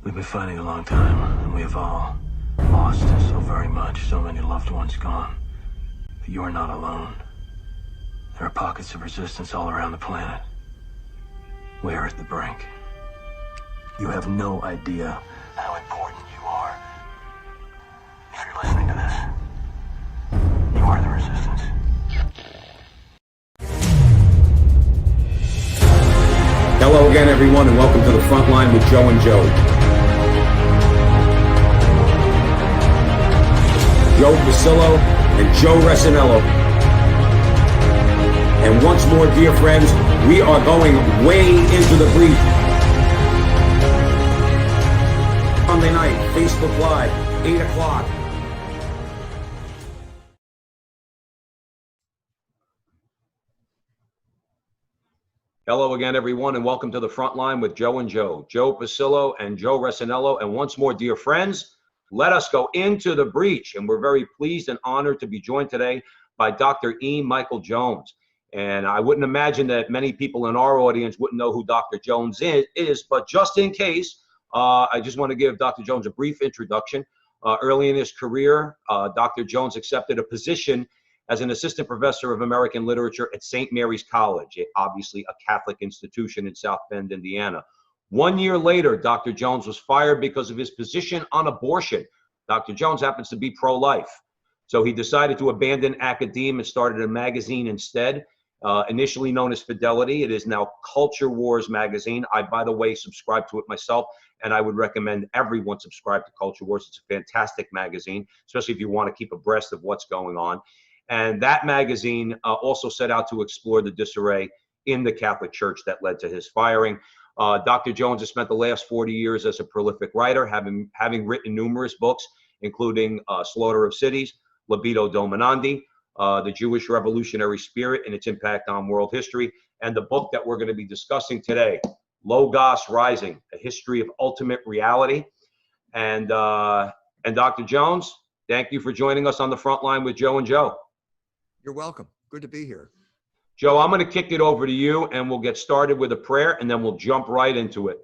We've been fighting a long time, and we have all lost so very much, so many loved ones gone. But you are not alone. There are pockets of resistance all around the planet. We are at the brink. You have no idea how important you are. If you're listening to this, you are the resistance. Hello again, everyone, and welcome to the Frontline with Joe and Joe. Joe Pasillo and Joe Resinello. And once more, dear friends, we are going way into the breach. Sunday night, Facebook Live, 8 o'clock. Hello again, everyone, and welcome to the Frontline with Joe and Joe. Joe Pasillo and Joe Resinello. And once more, dear friends, let us go into the breach. And we're very pleased and honored to be joined today by Dr. E. Michael Jones. And I wouldn't imagine that many people in our audience wouldn't know who Dr. Jones is, but just in case, I just want to give Dr. Jones a brief introduction. Early in his career, Dr. Jones accepted a position as an assistant professor of American literature at St. Mary's College, obviously a Catholic institution in South Bend, Indiana. 1 year later, Dr. Jones was fired because of his position on abortion. Dr. Jones happens to be pro-life. So he decided to abandon academia and started a magazine instead, initially known as Fidelity. It is now Culture Wars magazine. I, by the way, subscribe to it myself, and I would recommend everyone subscribe to Culture Wars. It's a fantastic magazine, especially if you want to keep abreast of what's going on. And that magazine also set out to explore the disarray in the Catholic Church that led to his firing. Dr. Jones has spent the last 40 years as a prolific writer, having written numerous books, including Slaughter of Cities, Libido Dominandi, The Jewish Revolutionary Spirit and Its Impact on World History, and the book that we're going to be discussing today, Logos Rising, A History of Ultimate Reality. And Dr. Jones, thank you for joining us on the Frontline with Joe and Joe. You're welcome. Good to be here. Joe, I'm going to kick it over to you, and we'll get started with a prayer, and then we'll jump right into it.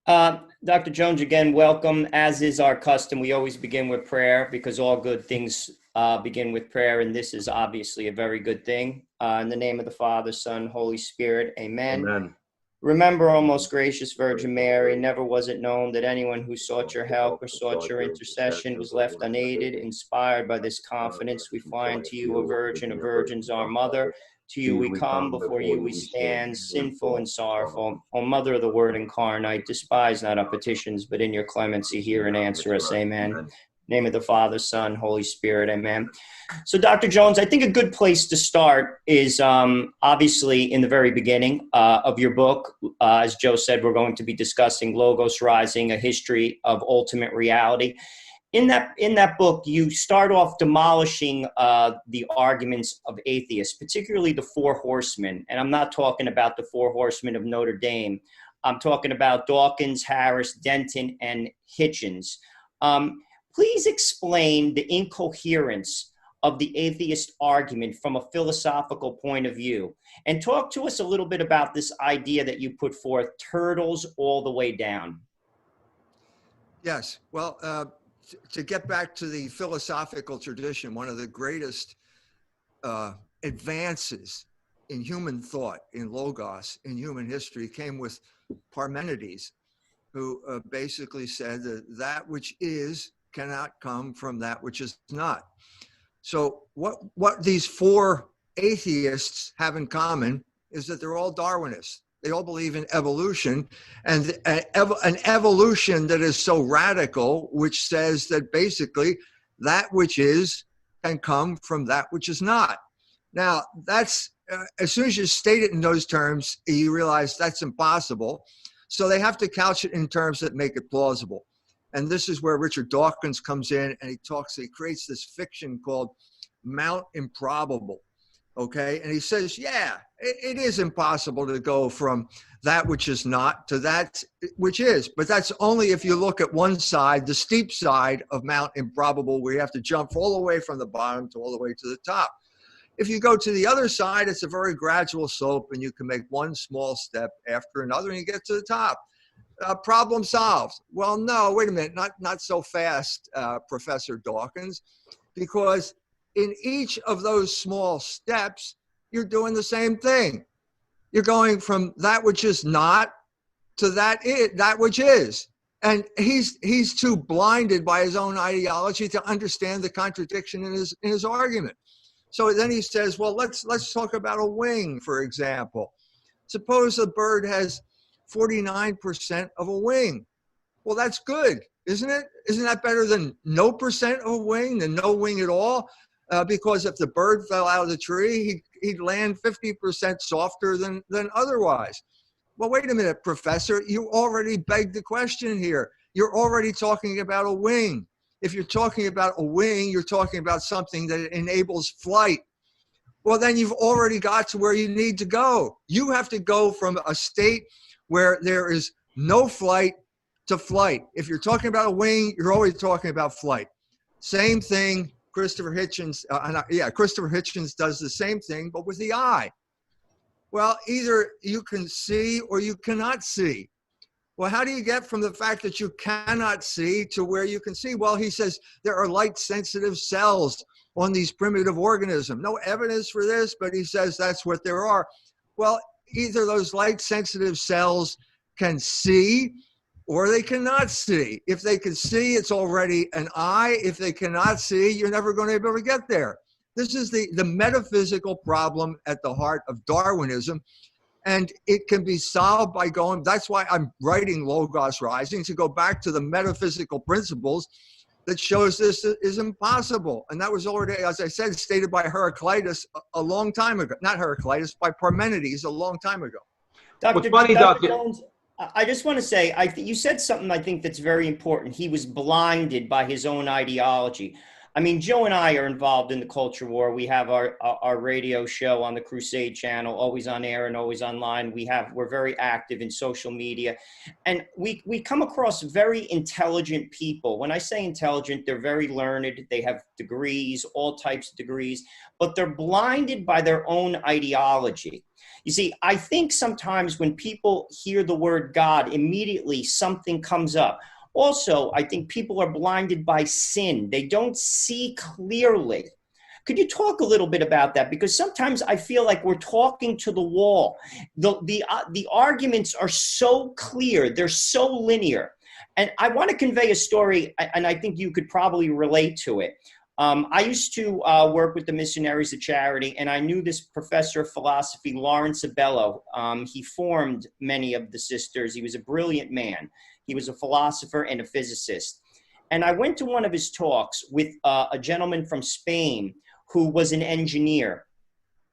Dr. Jones, again, welcome. As is our custom, we always begin with prayer because all good things begin with prayer, and this is obviously a very good thing. In the name of the Father, Son, Holy Spirit, amen. Amen. Remember, O most gracious Virgin Mary, never was it known that anyone who sought your help or sought your intercession was left unaided. Inspired by this confidence, we fly unto you, O Virgin of Virgins, our Mother. To you we come, before you we stand, sinful and sorrowful. O Mother of the Word incarnate, despise not our petitions, but in your clemency hear and answer us. Amen. Name of the Father, Son, Holy Spirit. Amen. So, Dr. Jones, I think a good place to start is obviously in the very beginning of your book. As Joe said, we're going to be discussing Logos Rising, A History of Ultimate Reality. In that book, you start off demolishing the arguments of atheists, particularly the Four Horsemen. And I'm not talking about the Four Horsemen of Notre Dame. I'm talking about Dawkins, Harris, Denton, and Hitchens. Please explain the incoherence of the atheist argument from a philosophical point of view. And talk to us a little bit about this idea that you put forth, turtles all the way down. Yes. Well, to get back to the philosophical tradition, one of the greatest advances in human thought, in Logos, in human history, came with Parmenides, who basically said that which is cannot come from that which is not. So what these four atheists have in common is that they're all Darwinists. They all believe in evolution, and an evolution that is so radical, which says that basically that which is can come from that which is not. Now, that's as soon as you state it in those terms, you realize that's impossible. So they have to couch it in terms that make it plausible. And this is where Richard Dawkins comes in, and he creates this fiction called Mount Improbable. Okay. And he says, yeah, it is impossible to go from that which is not to that which is. But that's only if you look at one side, the steep side of Mount Improbable, where you have to jump all the way from the bottom to all the way to the top. If you go to the other side, it's a very gradual slope, and you can make one small step after another, and you get to the top. problem solved. Well, no, wait a minute, not so fast, Professor Dawkins, because in each of those small steps, you're doing the same thing. You're going from that which is not to that which is. And he's too blinded by his own ideology to understand the contradiction in his argument. So then he says, well, let's talk about a wing, for example. Suppose a bird has 49% of a wing. Well, that's good, isn't it? Isn't that better than no percent of a wing, than no wing at all? Because if the bird fell out of the tree, he'd land 50% softer than otherwise. Well, wait a minute, Professor, you already begged the question here. You're already talking about a wing. If you're talking about a wing, you're talking about something that enables flight. Well, then you've already got to where you need to go. You have to go from a state where there is no flight to flight. If you're talking about a wing, you're always talking about flight. Same thing, Christopher Hitchens. Christopher Hitchens does the same thing, but with the eye. Well, either you can see or you cannot see. Well, how do you get from the fact that you cannot see to where you can see? Well, he says there are light-sensitive cells on these primitive organisms. No evidence for this, but he says that's what there are. Well, either those light-sensitive cells can see or they cannot see. If they can see, it's already an eye. If they cannot see, you're never going to be able to get there. This is the metaphysical problem at the heart of Darwinism. And it can be solved by going, that's why I'm writing Logos Rising, to go back to the metaphysical principles that shows this is impossible. And that was already, as I said, stated by Heraclitus a long time ago. Not Heraclitus, by Parmenides a long time ago. Dr. Jones, I just want to say, you said something I think that's very important. He was blinded by his own ideology. I mean, Joe and I are involved in the culture war. We have our radio show on the Crusade channel, always on air and always online. We're very active in social media, and we come across very intelligent people. When I say intelligent, they're very learned. They have degrees, all types of degrees, but they're blinded by their own ideology. You see, I think sometimes when people hear the word God, immediately something comes up. Also, I think people are blinded by sin. They don't see clearly. Could you talk a little bit about that? Because sometimes I feel like we're talking to the wall. The arguments are so clear. They're so linear. And I want to convey a story, and I think you could probably relate to it. I used to work with the Missionaries of Charity, and I knew this professor of philosophy, Lawrence Abello. He formed many of the sisters. He was a brilliant man. He was a philosopher and a physicist. And I went to one of his talks with a gentleman from Spain who was an engineer,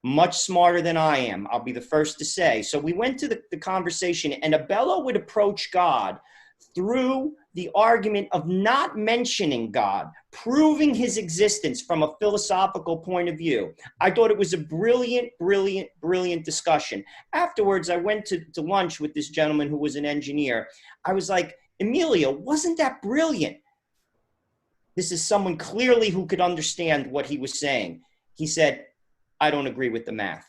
much smarter than I am, I'll be the first to say. So we went to the conversation, and Abello would approach God through the argument of not mentioning God, proving his existence from a philosophical point of view. I thought it was a brilliant, brilliant, brilliant discussion. Afterwards, I went to lunch with this gentleman who was an engineer. I was like, Emilio, wasn't that brilliant? This is someone clearly who could understand what he was saying. He said, I don't agree with the math.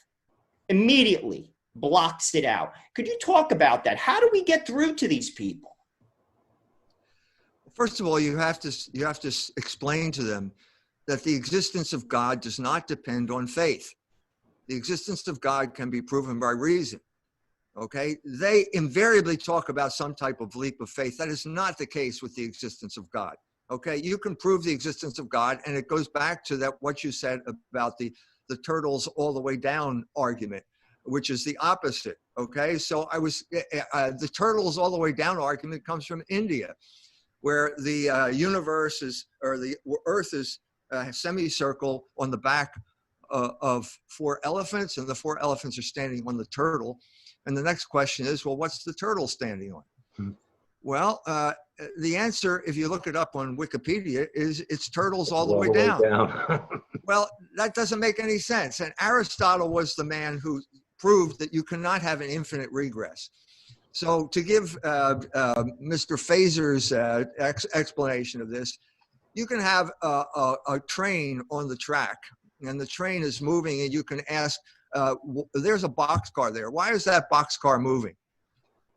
Immediately blocks it out. Could you talk about that? How do we get through to these people? First of all, you have to explain to them that the existence of God does not depend on faith. The existence of God can be proven by reason. Okay? They invariably talk about some type of leap of faith. That is not the case with the existence of God. Okay? You can prove the existence of God, and it goes back to that what you said about the turtles all the way down argument, which is the opposite. Okay? So the turtles all the way down argument comes from India, where the universe is, or the earth is a semicircle on the back of 4 elephants, and the 4 elephants are standing on the turtle. And the next question is, well, what's the turtle standing on? Hmm. Well, the answer, if you look it up on Wikipedia, is it's turtles all the way down. Well, that doesn't make any sense. And Aristotle was the man who proved that you cannot have an infinite regress. So to give Mr. Fazer's explanation of this, you can have a train on the track, and the train is moving, and you can ask, there's a boxcar there. Why is that boxcar moving?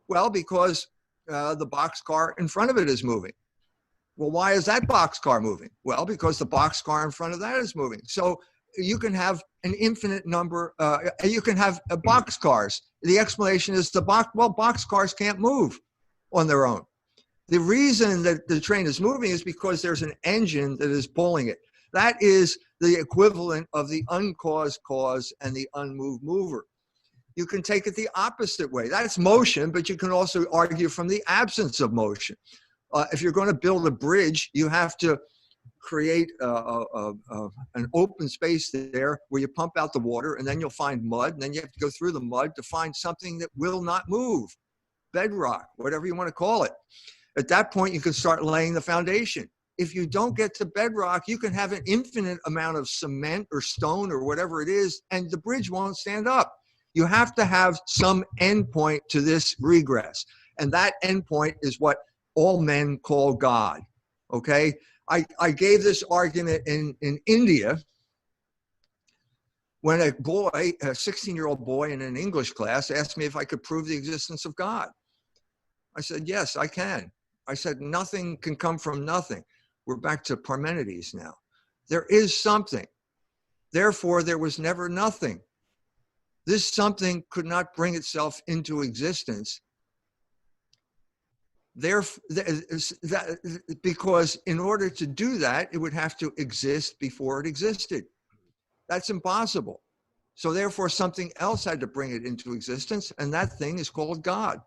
Well, because the boxcar in front of it is moving. Well, why is that boxcar moving? Well, because the boxcar in front of that is moving. So you can have an infinite number, you can have boxcars. The explanation is boxcars can't move on their own. The reason that the train is moving is because there's an engine that is pulling it. That is the equivalent of the uncaused cause and the unmoved mover. You can take it the opposite way. That's motion, but you can also argue from the absence of motion. If you're going to build a bridge, you have to create an open space there where you pump out the water, and then you'll find mud, and then you have to go through the mud to find something that will not move, bedrock, whatever you want to call it. At that point, you can start laying the foundation. If you don't get to bedrock, you can have an infinite amount of cement or stone or whatever it is, and the bridge won't stand up. You have to have some endpoint to this regress. And that endpoint is what all men call God. Okay? I gave this argument in India when a boy, a 16-year-old boy in an English class, asked me if I could prove the existence of God. I said, yes, I can. I said, nothing can come from nothing. We're back to Parmenides now. There is something. Therefore, there was never nothing. This something could not bring itself into existence. Because in order to do that, it would have to exist before it existed. That's impossible. So therefore, something else had to bring it into existence, and that thing is called God.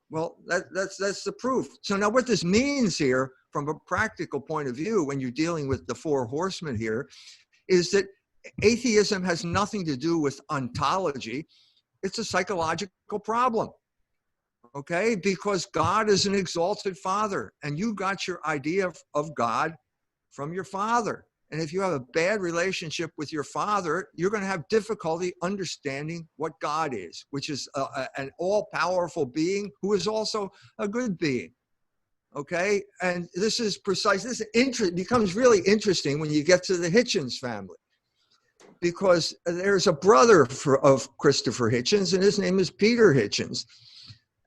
Well, that's the proof. So now what this means here, from a practical point of view, when you're dealing with the four horsemen here, is that atheism has nothing to do with ontology. It's a psychological problem, okay? Because God is an exalted father, and you got your idea of God from your father. And if you have a bad relationship with your father, you're going to have difficulty understanding what God is, which is an all-powerful being who is also a good being. Okay? And this is precise. This becomes really interesting when you get to the Hitchens family, because there's a brother of Christopher Hitchens, and his name is Peter Hitchens.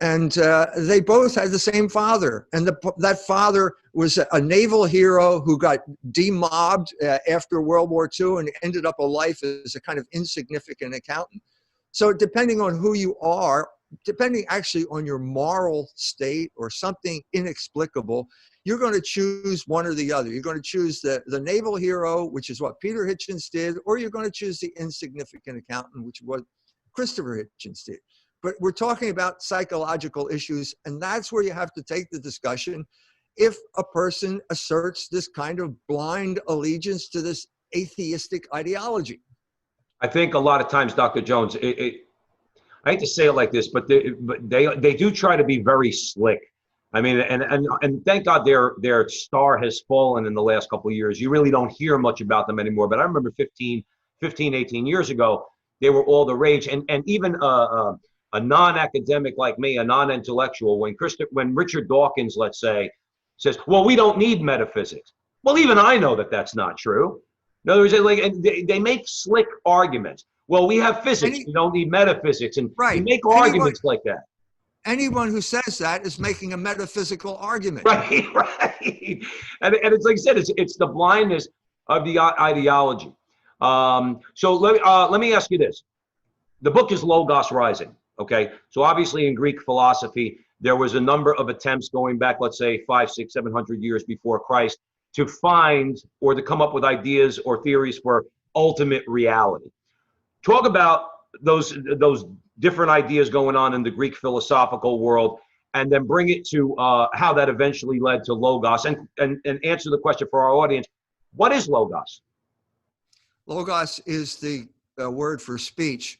And they both had the same father. And that father was a naval hero who got demobbed after World War II and ended up a life as a kind of insignificant accountant. So depending on who you are, depending actually on your moral state or something inexplicable, you're going to choose one or the other. You're going to choose the naval hero, which is what Peter Hitchens did, or you're going to choose the insignificant accountant, which is what Christopher Hitchens did. But we're talking about psychological issues, and that's where you have to take the discussion. If a person asserts this kind of blind allegiance to this atheistic ideology. I think a lot of times, Dr. Jones, I hate to say it like this, but they do try to be very slick. I mean, and thank God their star has fallen in the last couple of years. You really don't hear much about them anymore. But I remember 15, 18 years ago, they were all the rage. And even a non-academic like me, a non-intellectual, when Richard Dawkins, let's say, says, well, we don't need metaphysics. Well, even I know that that's not true. In other words, they make slick arguments. Well, we have physics, we don't need metaphysics. And right. They make arguments like that. Anyone who says that is making a metaphysical argument. Right, right. And it's like I said, it's the blindness of the ideology. So let me ask you this. The book is Logos Rising. Okay, so obviously in Greek philosophy, there was a number of attempts going back, let's say 500, 600, 700 years before Christ, to find or to come up with ideas or theories for ultimate reality. Talk about those different ideas going on in the Greek philosophical world, and then bring it to how that eventually led to Logos, and answer the question for our audience. What is Logos? Logos is the word for speech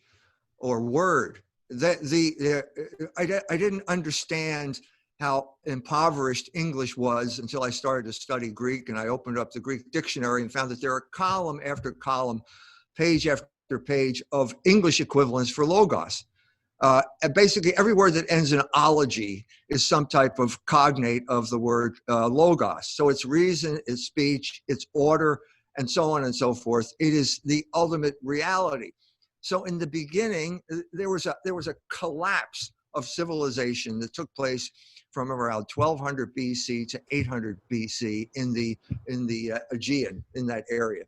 or word. I didn't understand how impoverished English was until I started to study Greek, and I opened up the Greek dictionary and found that there are column after column, page after page of English equivalents for logos. And basically every word that ends in ology is some type of cognate of the word logos. So it's reason, it's speech, it's order, and so on and so forth. It is the ultimate reality. So in the beginning, there was a collapse of civilization that took place from around 1200 BC to 800 BC in the Aegean, in that area.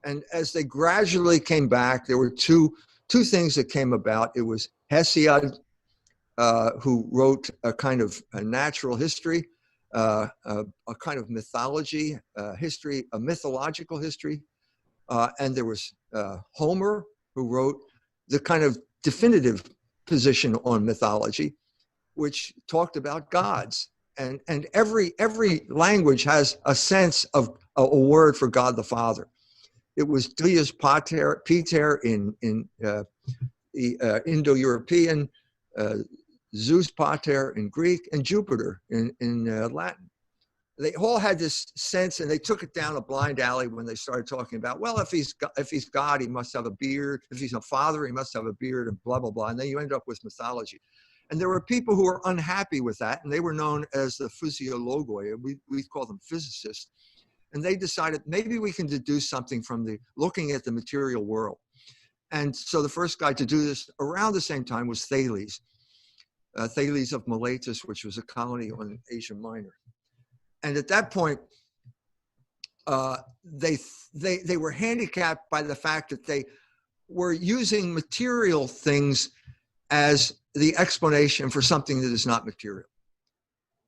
And as they gradually came back, there were two things that came about. It was Hesiod, who wrote a kind of a natural history, a kind of mythology, history, a mythological history. And there was Homer, who wrote the kind of definitive position on mythology, which talked about gods. And every language has a sense of a word for God the Father. It was Deus Pater in the Indo-European, Zeus Pater in Greek, and Jupiter in Latin. They all had this sense, and they took it down a blind alley when they started talking about, well, if he's God, he must have a beard. If he's a father, he must have a beard, and blah, blah, blah. And then you end up with mythology. And there were people who were unhappy with that, and they were known as the physiologoi. We call them physicists. And they decided maybe we can deduce something from looking at the material world. And so the first guy to do this around the same time was Thales. Thales of Miletus, which was a colony on Asia Minor. And at that point, they were handicapped by the fact that they were using material things as the explanation for something that is not material.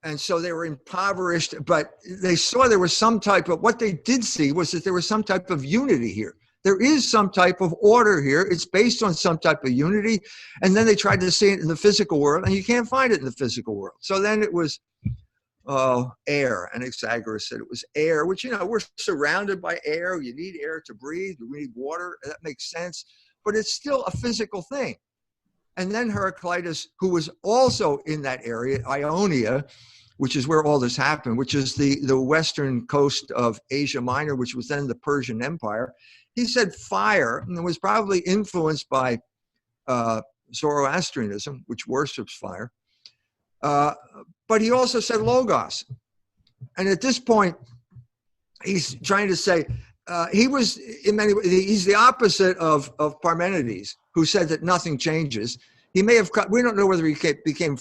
And so they were impoverished, but they saw there was some type of, what they did see was that there was some type of unity here. There is some type of order here. It's based on some type of unity. And then they tried to see it in the physical world, and you can't find it in the physical world. So then it was air. Anaxagoras said it was air, which, we're surrounded by air. You need air to breathe. We need water. That makes sense. But it's still a physical thing. And then Heraclitus, who was also in that area, Ionia, which is where all this happened, which is the western coast of Asia Minor, which was then the Persian Empire. He said fire, and it was probably influenced by Zoroastrianism, which worships fire. But he also said logos. And at this point, he's trying to say, he was in many ways, he's the opposite of Parmenides, who said that nothing changes. He may have, we don't know whether he came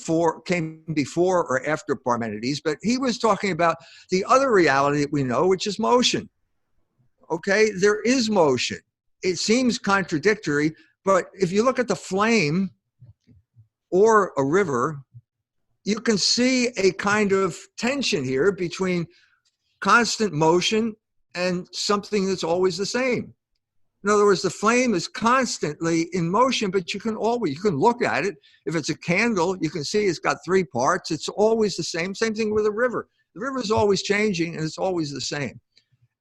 before or after Parmenides, but he was talking about the other reality that we know, which is motion. Okay, there is motion. It seems contradictory, but if you look at the flame or a river, you can see a kind of tension here between constant motion and something that's always the same. In other words, the flame is constantly in motion, but you can look at it. If it's a candle, you can see it's got three parts. It's always the same. Same thing with a river. The river is always changing, and it's always the same.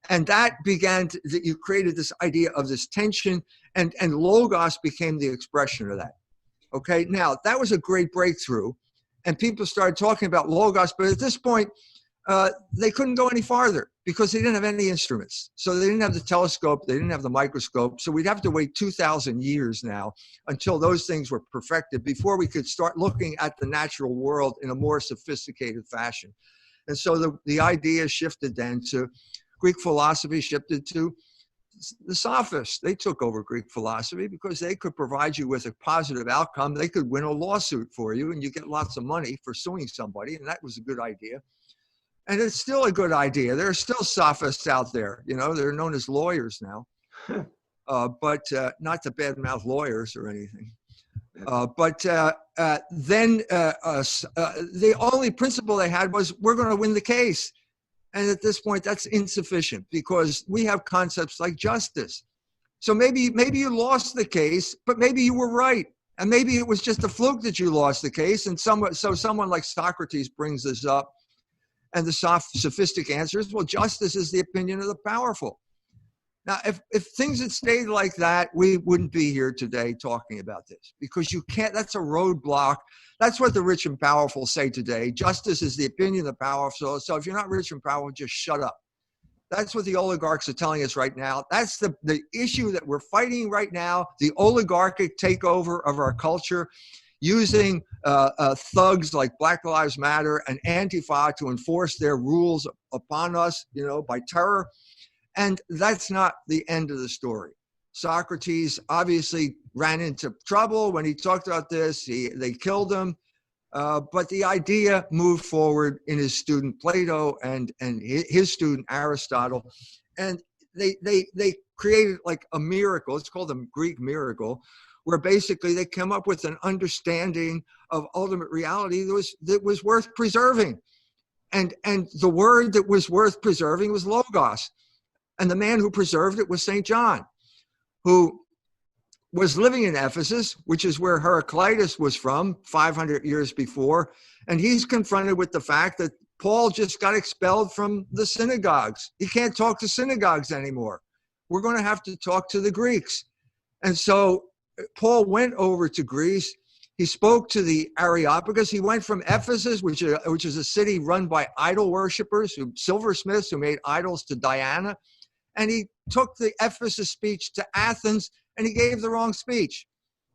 And that you created this idea of this tension, and logos became the expression of that. Okay, now that was a great breakthrough, and people started talking about logos, but at this point, they couldn't go any farther because they didn't have any instruments. So they didn't have the telescope, they didn't have the microscope. So we'd have to wait 2,000 years now until those things were perfected before we could start looking at the natural world in a more sophisticated fashion. And so the idea shifted then to Greek philosophy, shifted to the sophists. They took over Greek philosophy because they could provide you with a positive outcome. They could win a lawsuit for you, and you get lots of money for suing somebody, and that was a good idea. And it's still a good idea. There are still sophists out there. They're known as lawyers now, but not to badmouth lawyers or anything. Then the only principle they had was, we're going to win the case. And at this point, that's insufficient because we have concepts like justice. So maybe you lost the case, but maybe you were right. And maybe it was just a fluke that you lost the case. And someone like Socrates brings this up. And the sophistic answer is, well, justice is the opinion of the powerful. Now, if things had stayed like that, we wouldn't be here today talking about this, because you can't, that's a roadblock. That's what the rich and powerful say today. Justice is the opinion of the powerful. So if you're not rich and powerful, just shut up. That's what the oligarchs are telling us right now. That's the issue that we're fighting right now, the oligarchic takeover of our culture, using thugs like Black Lives Matter and Antifa to enforce their rules upon us, by terror. And that's not the end of the story. Socrates obviously ran into trouble when he talked about this. They killed him. But the idea moved forward in his student Plato and his student Aristotle, and they created like a miracle. It's called the Greek miracle, where basically they came up with an understanding of ultimate reality that was worth preserving. And the word that was worth preserving was logos. And the man who preserved it was St. John, who was living in Ephesus, which is where Heraclitus was from 500 years before. And he's confronted with the fact that Paul just got expelled from the synagogues. He can't talk to synagogues anymore. We're going to have to talk to the Greeks. And so Paul went over to Greece. He spoke to the Areopagus. He went from Ephesus, which is a city run by idol worshippers, silversmiths who made idols to Diana. And he took the Ephesus speech to Athens, and he gave the wrong speech.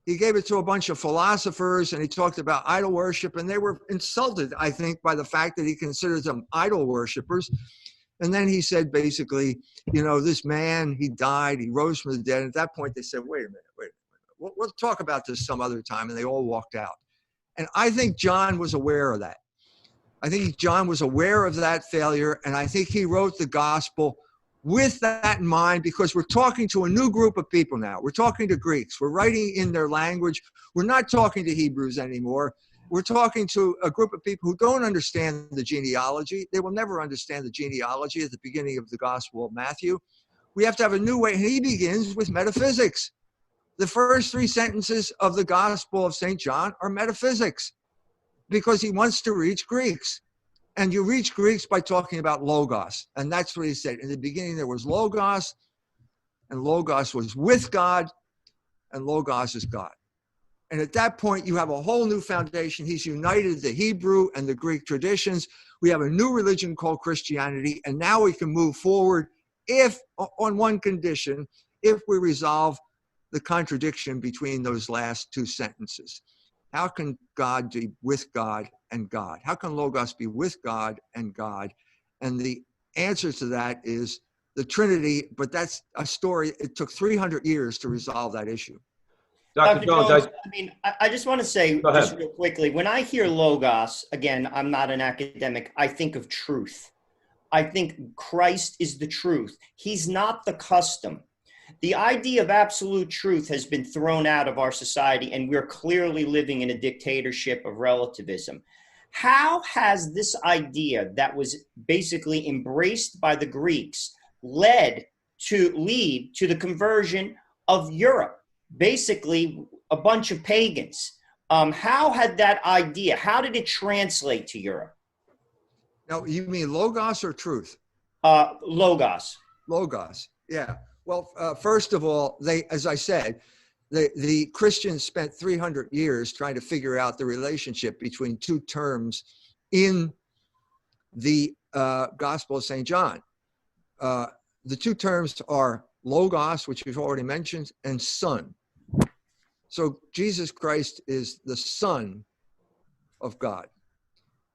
He gave it to a bunch of philosophers, and he talked about idol worship, and they were insulted, I think, by the fact that he considers them idol worshippers. And then he said, basically, this man, he died, he rose from the dead. And at that point, they said, wait a minute. We'll talk about this some other time. And they all walked out. And I think John was aware of that. I think John was aware of that failure. And I think he wrote the gospel with that in mind, because we're talking to a new group of people now. We're talking to Greeks. We're writing in their language. We're not talking to Hebrews anymore. We're talking to a group of people who don't understand the genealogy. They will never understand the genealogy at the beginning of the Gospel of Matthew. We have to have a new way. And he begins with metaphysics. The first 3 sentences of the Gospel of St. John are metaphysics, because he wants to reach Greeks. And you reach Greeks by talking about logos. And that's what he said. In the beginning, there was logos, and logos was with God, and logos is God. And at that point, you have a whole new foundation. He's united the Hebrew and the Greek traditions. We have a new religion called Christianity. And now we can move forward if, on one condition, if we resolve the contradiction between those last 2 sentences. How can God be with God and God? How can Logos be with God and God? And the answer to that is the Trinity, but that's a story. It took 300 years to resolve that issue. Dr. Jones, I just want to say just real quickly, when I hear Logos, again, I'm not an academic, I think of truth. I think Christ is the truth. He's not the custom. The idea of absolute truth has been thrown out of our society, and we're clearly living in a dictatorship of relativism. How has this idea that was basically embraced by the Greeks lead to the conversion of Europe? Basically, a bunch of pagans. How had that idea, how did it translate to Europe? Now, you mean logos or truth? Logos. Logos, yeah. Well, first of all, as I said, the Christians spent 300 years trying to figure out the relationship between 2 terms in the Gospel of St. John. The 2 terms are logos, which we've already mentioned, and son. So Jesus Christ is the Son of God.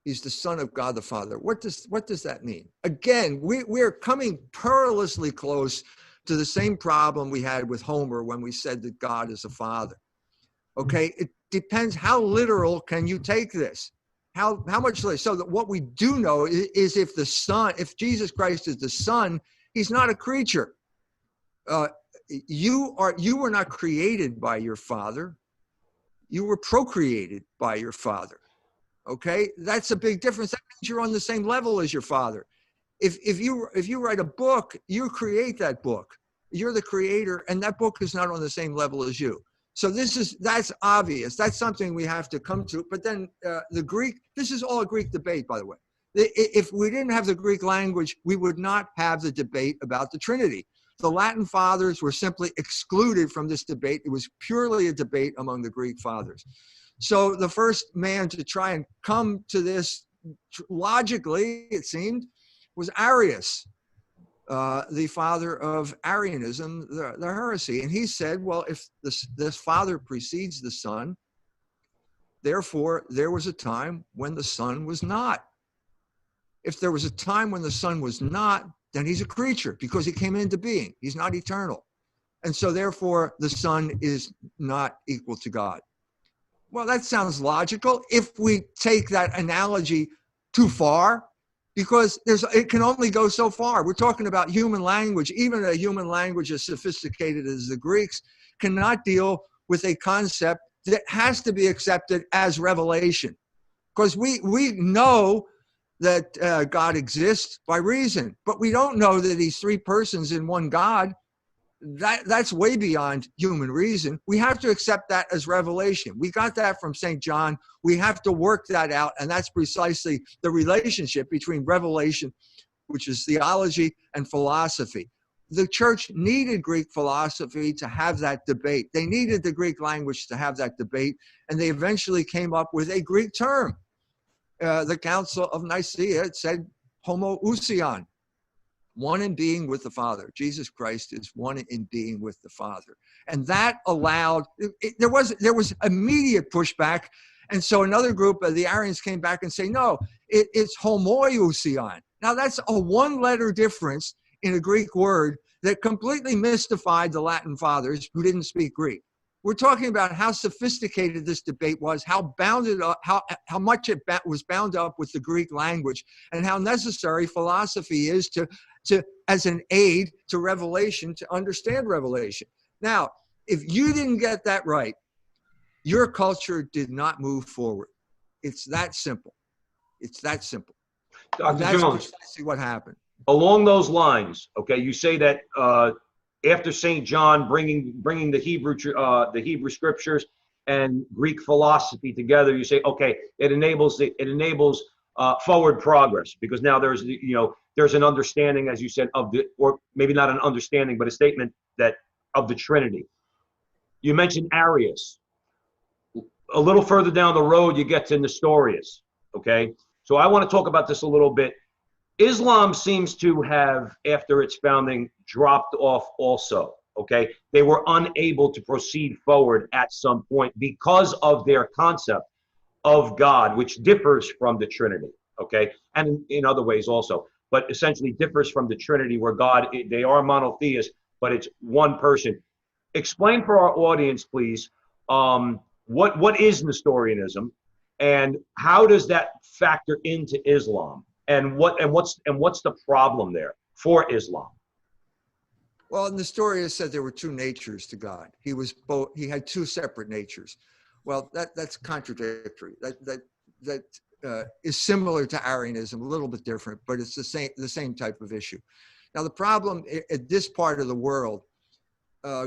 He's the Son of God the Father. What does that mean? Again, we're coming perilously close to the same problem we had with Homer when we said that God is a father. Okay, it depends how literal can you take this? How much less? So that what we do know is if Jesus Christ is the Son, he's not a creature. You were not created by your father. You were procreated by your father. Okay, that's a big difference. That means you're on the same level as your father. If you write a book, you create that book. You're the creator, and that book is not on the same level as you. So that's obvious. That's something we have to come to. But then the Greek, this is all a Greek debate, by the way. If we didn't have the Greek language, we would not have the debate about the Trinity. The Latin fathers were simply excluded from this debate. It was purely a debate among the Greek fathers. So the first man to try and come to this logically, it seemed, was Arius, the father of Arianism, the heresy. And he said, well, if this father precedes the Son, therefore there was a time when the Son was not. If there was a time when the Son was not, then he's a creature because he came into being. He's not eternal. And so therefore the Son is not equal to God. Well, that sounds logical if we take that analogy too far, because it can only go so far. We're talking about human language. Even a human language as sophisticated as the Greeks cannot deal with a concept that has to be accepted as revelation. Because we know that God exists by reason, but we don't know that he's three persons in one God. That's way beyond human reason. We have to accept that as revelation. We got that from St. John. We have to work that out, and that's precisely the relationship between revelation, which is theology, and philosophy. The church needed Greek philosophy to have that debate. They needed the Greek language to have that debate, and they eventually came up with a Greek term. The Council of Nicaea said homoousion, one in being with the Father. Jesus Christ is one in being with the Father. And that allowed, there was immediate pushback. And so another group of the Arians came back and say, no, it's homoousion. Now that's a one-letter difference in a Greek word that completely mystified the Latin fathers who didn't speak Greek. We're talking about how sophisticated this debate was, how bounded up, how much it was bound up with the Greek language, and how necessary philosophy is to as an aid to revelation, to understand revelation. Now, if you didn't get that right, your culture did not move forward. It's that simple. It's that simple. Dr. That's Jones, precisely what happened. along those lines, okay, you say that after St. John bringing the Hebrew scriptures and Greek philosophy together, you say, okay, it enables forward progress, because now there's an understanding, as you said, or maybe not an understanding, but a statement that of the Trinity. You mentioned Arius. A little further down the road, you get to Nestorius. Okay, so I want to talk about this a little bit. Islam seems to have, after its founding, dropped off also. Okay, they were unable to proceed forward at some point because of their concept of God, which differs from the Trinity. Okay, and in other ways also, but essentially differs from the Trinity, where God, they are monotheists, but it's one person. Explain for our audience, please, what is Nestorianism, and how does that factor into Islam, and what's the problem there for Islam? Well, Nestorius said there were two natures to God. He had two separate natures. Well, that's contradictory. That is similar to Arianism, a little bit different, but it's the same type of issue. Now, the problem at this part of the world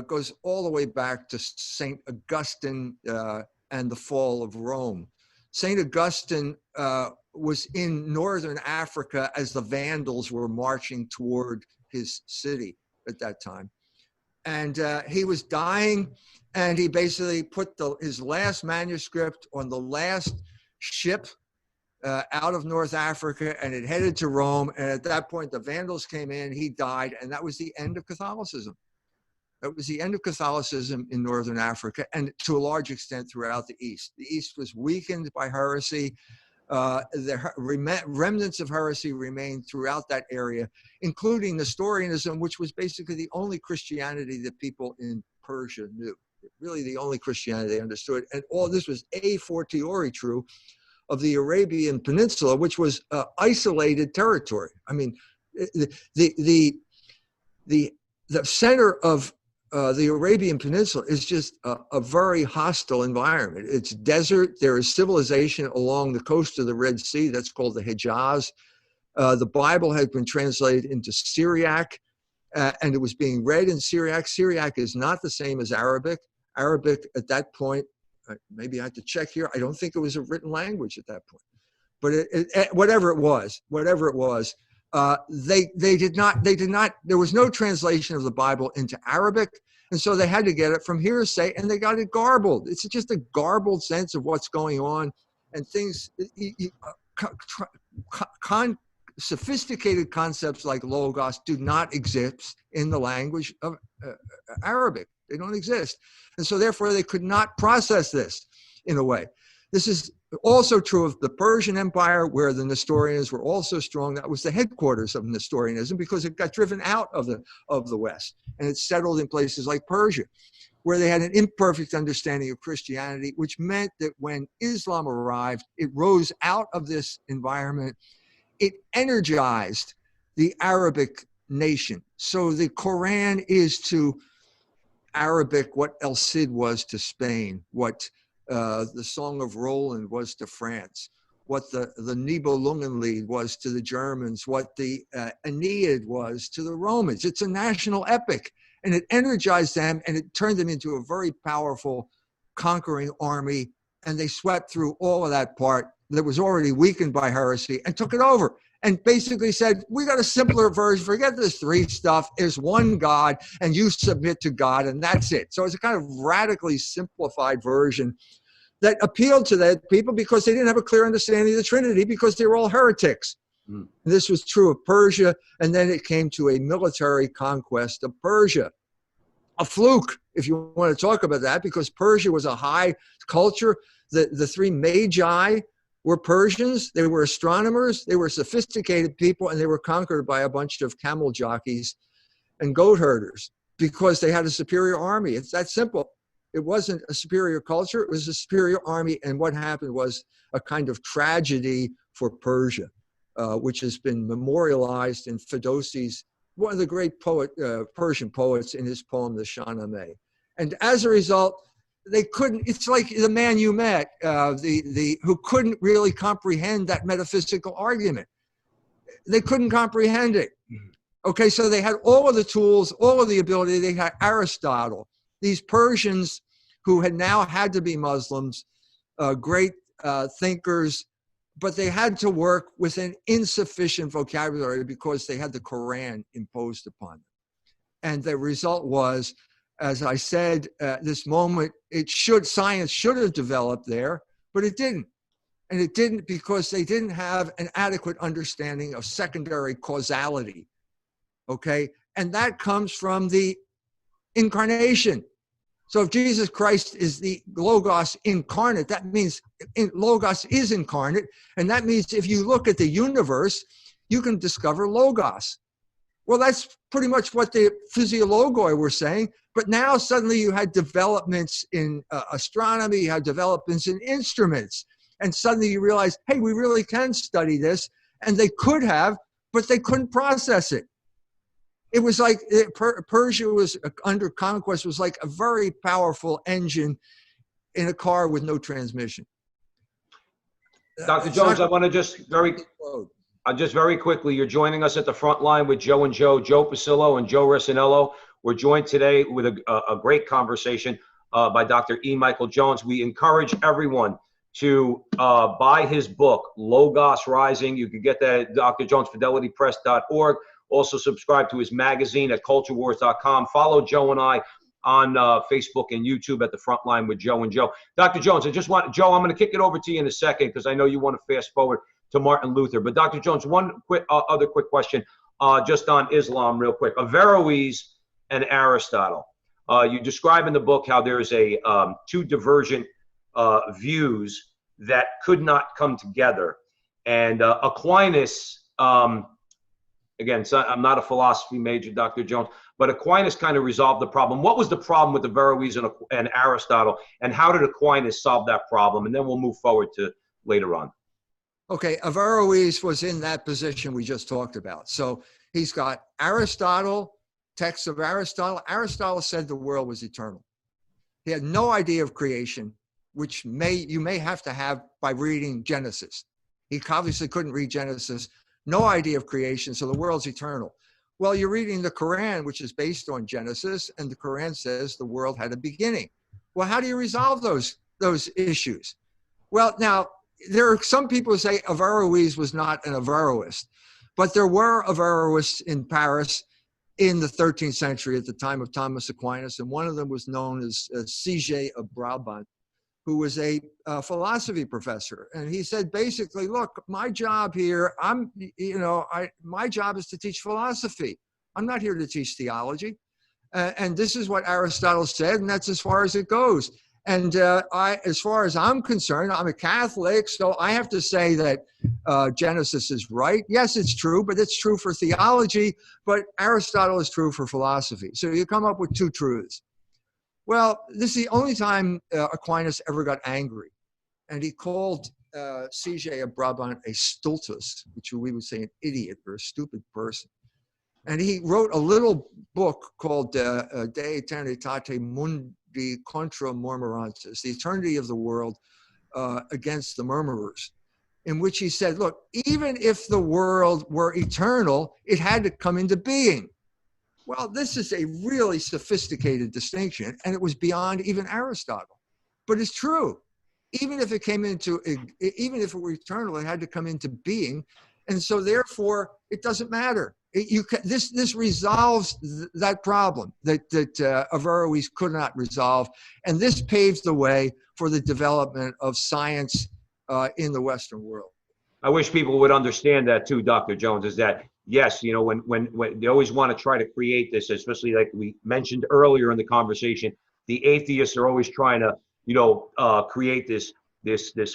goes all the way back to St. Augustine and the fall of Rome. St. Augustine was in northern Africa as the Vandals were marching toward his city at that time. And he was dying, and he basically put his last manuscript on the last ship out of North Africa, and it headed to Rome. And at that point, the Vandals came in, he died, and that was the end of Catholicism. That was the end of Catholicism in Northern Africa, and to a large extent throughout the East. The East was weakened by heresy. The remnants of heresy remained throughout that area, including Nestorianism, which was basically the only Christianity that people in Persia knew. Really the only Christianity they understood. And all this was a fortiori true of the Arabian Peninsula, which was isolated territory. I mean, the center of the Arabian Peninsula is just a very hostile environment. It's desert. There is civilization along the coast of the Red Sea. That's called the Hejaz. The Bible had been translated into Syriac, and it was being read in Syriac. Syriac is not the same as Arabic. Arabic at that point, maybe I have to check here, I don't think it was a written language at that point. But whatever it was, they did not, there was no translation of the Bible into Arabic, and so they had to get it from hearsay, and they got it garbled. It's just a garbled sense of what's going on, and things, sophisticated concepts like logos do not exist in the language of Arabic. They don't exist. And so therefore they could not process this in a way. This is also true of the Persian Empire, where the Nestorians were also strong. That was the headquarters of Nestorianism because it got driven out of the West, and it settled in places like Persia, where they had an imperfect understanding of Christianity, which meant that when Islam arrived, it rose out of this environment. It energized the Arabic nation. So the Quran is to Arabic what El Cid was to Spain, what the Song of Roland was to France, what the Nibelungenlied was to the Germans, what the Aeneid was to the Romans. It's a national epic, and it energized them, and it turned them into a very powerful conquering army, and they swept through all of that part that was already weakened by heresy and took it over. And basically said, we got a simpler version. Forget this three stuff. There's one God, and you submit to God, and that's it. So it's a kind of radically simplified version that appealed to that people because they didn't have a clear understanding of the Trinity because they were all heretics. Mm. This was true of Persia, and then it came to a military conquest of Persia. A fluke, if you want to talk about that, because Persia was a high culture. The three magi were Persians, they were astronomers, they were sophisticated people, and they were conquered by a bunch of camel jockeys and goat herders because they had a superior army. It's that simple. It wasn't a superior culture, it was a superior army, and what happened was a kind of tragedy for Persia, which has been memorialized in Ferdowsi's, one of the great Persian poets, in his poem, the Shahnameh. And as a result, they couldn't, it's like the man you met, who couldn't really comprehend that metaphysical argument. They couldn't comprehend it. Okay, so they had all of the tools, all of the ability. They had Aristotle, these Persians who had now had to be Muslims, great thinkers, but they had to work with an insufficient vocabulary because they had the Quran imposed upon them. And the result was, as I said, this moment, science should have developed there, but it didn't. And it didn't because they didn't have an adequate understanding of secondary causality, okay? And that comes from the incarnation. So if Jesus Christ is the Logos incarnate, that means Logos is incarnate, and that means if you look at the universe, you can discover Logos. Well, that's pretty much what the physiologoi were saying. But now suddenly you had developments in astronomy, you had developments in instruments. And suddenly you realize, hey, we really can study this. And they could have, but they couldn't process it. It was like Persia was under conquest, was like a very powerful engine in a car with no transmission. Dr. Jones, I want to just very quickly, you're joining us at the front line with Joe and Joe Pasillo and Joe Resinello. We're joined today with a great conversation by Dr. E. Michael Jones. We encourage everyone to buy his book, Logos Rising. You can get that at drjonesfidelitypress.org. Also subscribe to his magazine at culturewars.com. Follow Joe and I on Facebook and YouTube at the Frontline with Joe and Joe. Dr. Jones, Joe, I'm going to kick it over to you in a second because I know you want to fast forward to Martin Luther. But Dr. Jones, one other quick question just on Islam real quick. Averroes and Aristotle. You describe in the book how there's two divergent views that could not come together. And Aquinas, again, so I'm not a philosophy major, Dr. Jones, but Aquinas kind of resolved the problem. What was the problem with Averroes and Aristotle, and how did Aquinas solve that problem? And then we'll move forward to later on. Okay, Averroes was in that position we just talked about. So he's got Aristotle, texts of Aristotle. Aristotle said the world was eternal. He had no idea of creation, which you may have to have by reading Genesis. He obviously couldn't read Genesis. No idea of creation, so the world's eternal. Well, you're reading the Quran, which is based on Genesis, and the Quran says the world had a beginning. Well, how do you resolve those issues? Well, now, there are some people who say Averroes was not an Averroist, but there were Averroists in Paris in the 13th century at the time of Thomas Aquinas, and one of them was known as Sige of Brabant, who was a philosophy professor. And he said, basically, look, my job here, my job is to teach philosophy. I'm not here to teach theology. And this is what Aristotle said, and that's as far as it goes. And as far as I'm concerned, I'm a Catholic, so I have to say that Genesis is right. Yes, it's true, but it's true for theology, but Aristotle is true for philosophy. So you come up with two truths. Well, this is the only time Aquinas ever got angry. And he called C.J. of Brabant a stultus, which we would say an idiot or a stupid person. And he wrote a little book called De Aeternitate Mundi Contra Murmurantes, the eternity of the world against the murmurers, in which he said, look, even if the world were eternal, it had to come into being. Well, this is a really sophisticated distinction, and it was beyond even Aristotle. But it's true. Even if it were eternal, it had to come into being. And so therefore, it doesn't matter. This resolves that problem that Averroes could not resolve. And this paves the way for the development of science in the Western world. I wish people would understand that too, Dr. Jones, is that, yes, you know, when they always want to try to create this, especially like we mentioned earlier in the conversation, the atheists are always trying to, you know, create this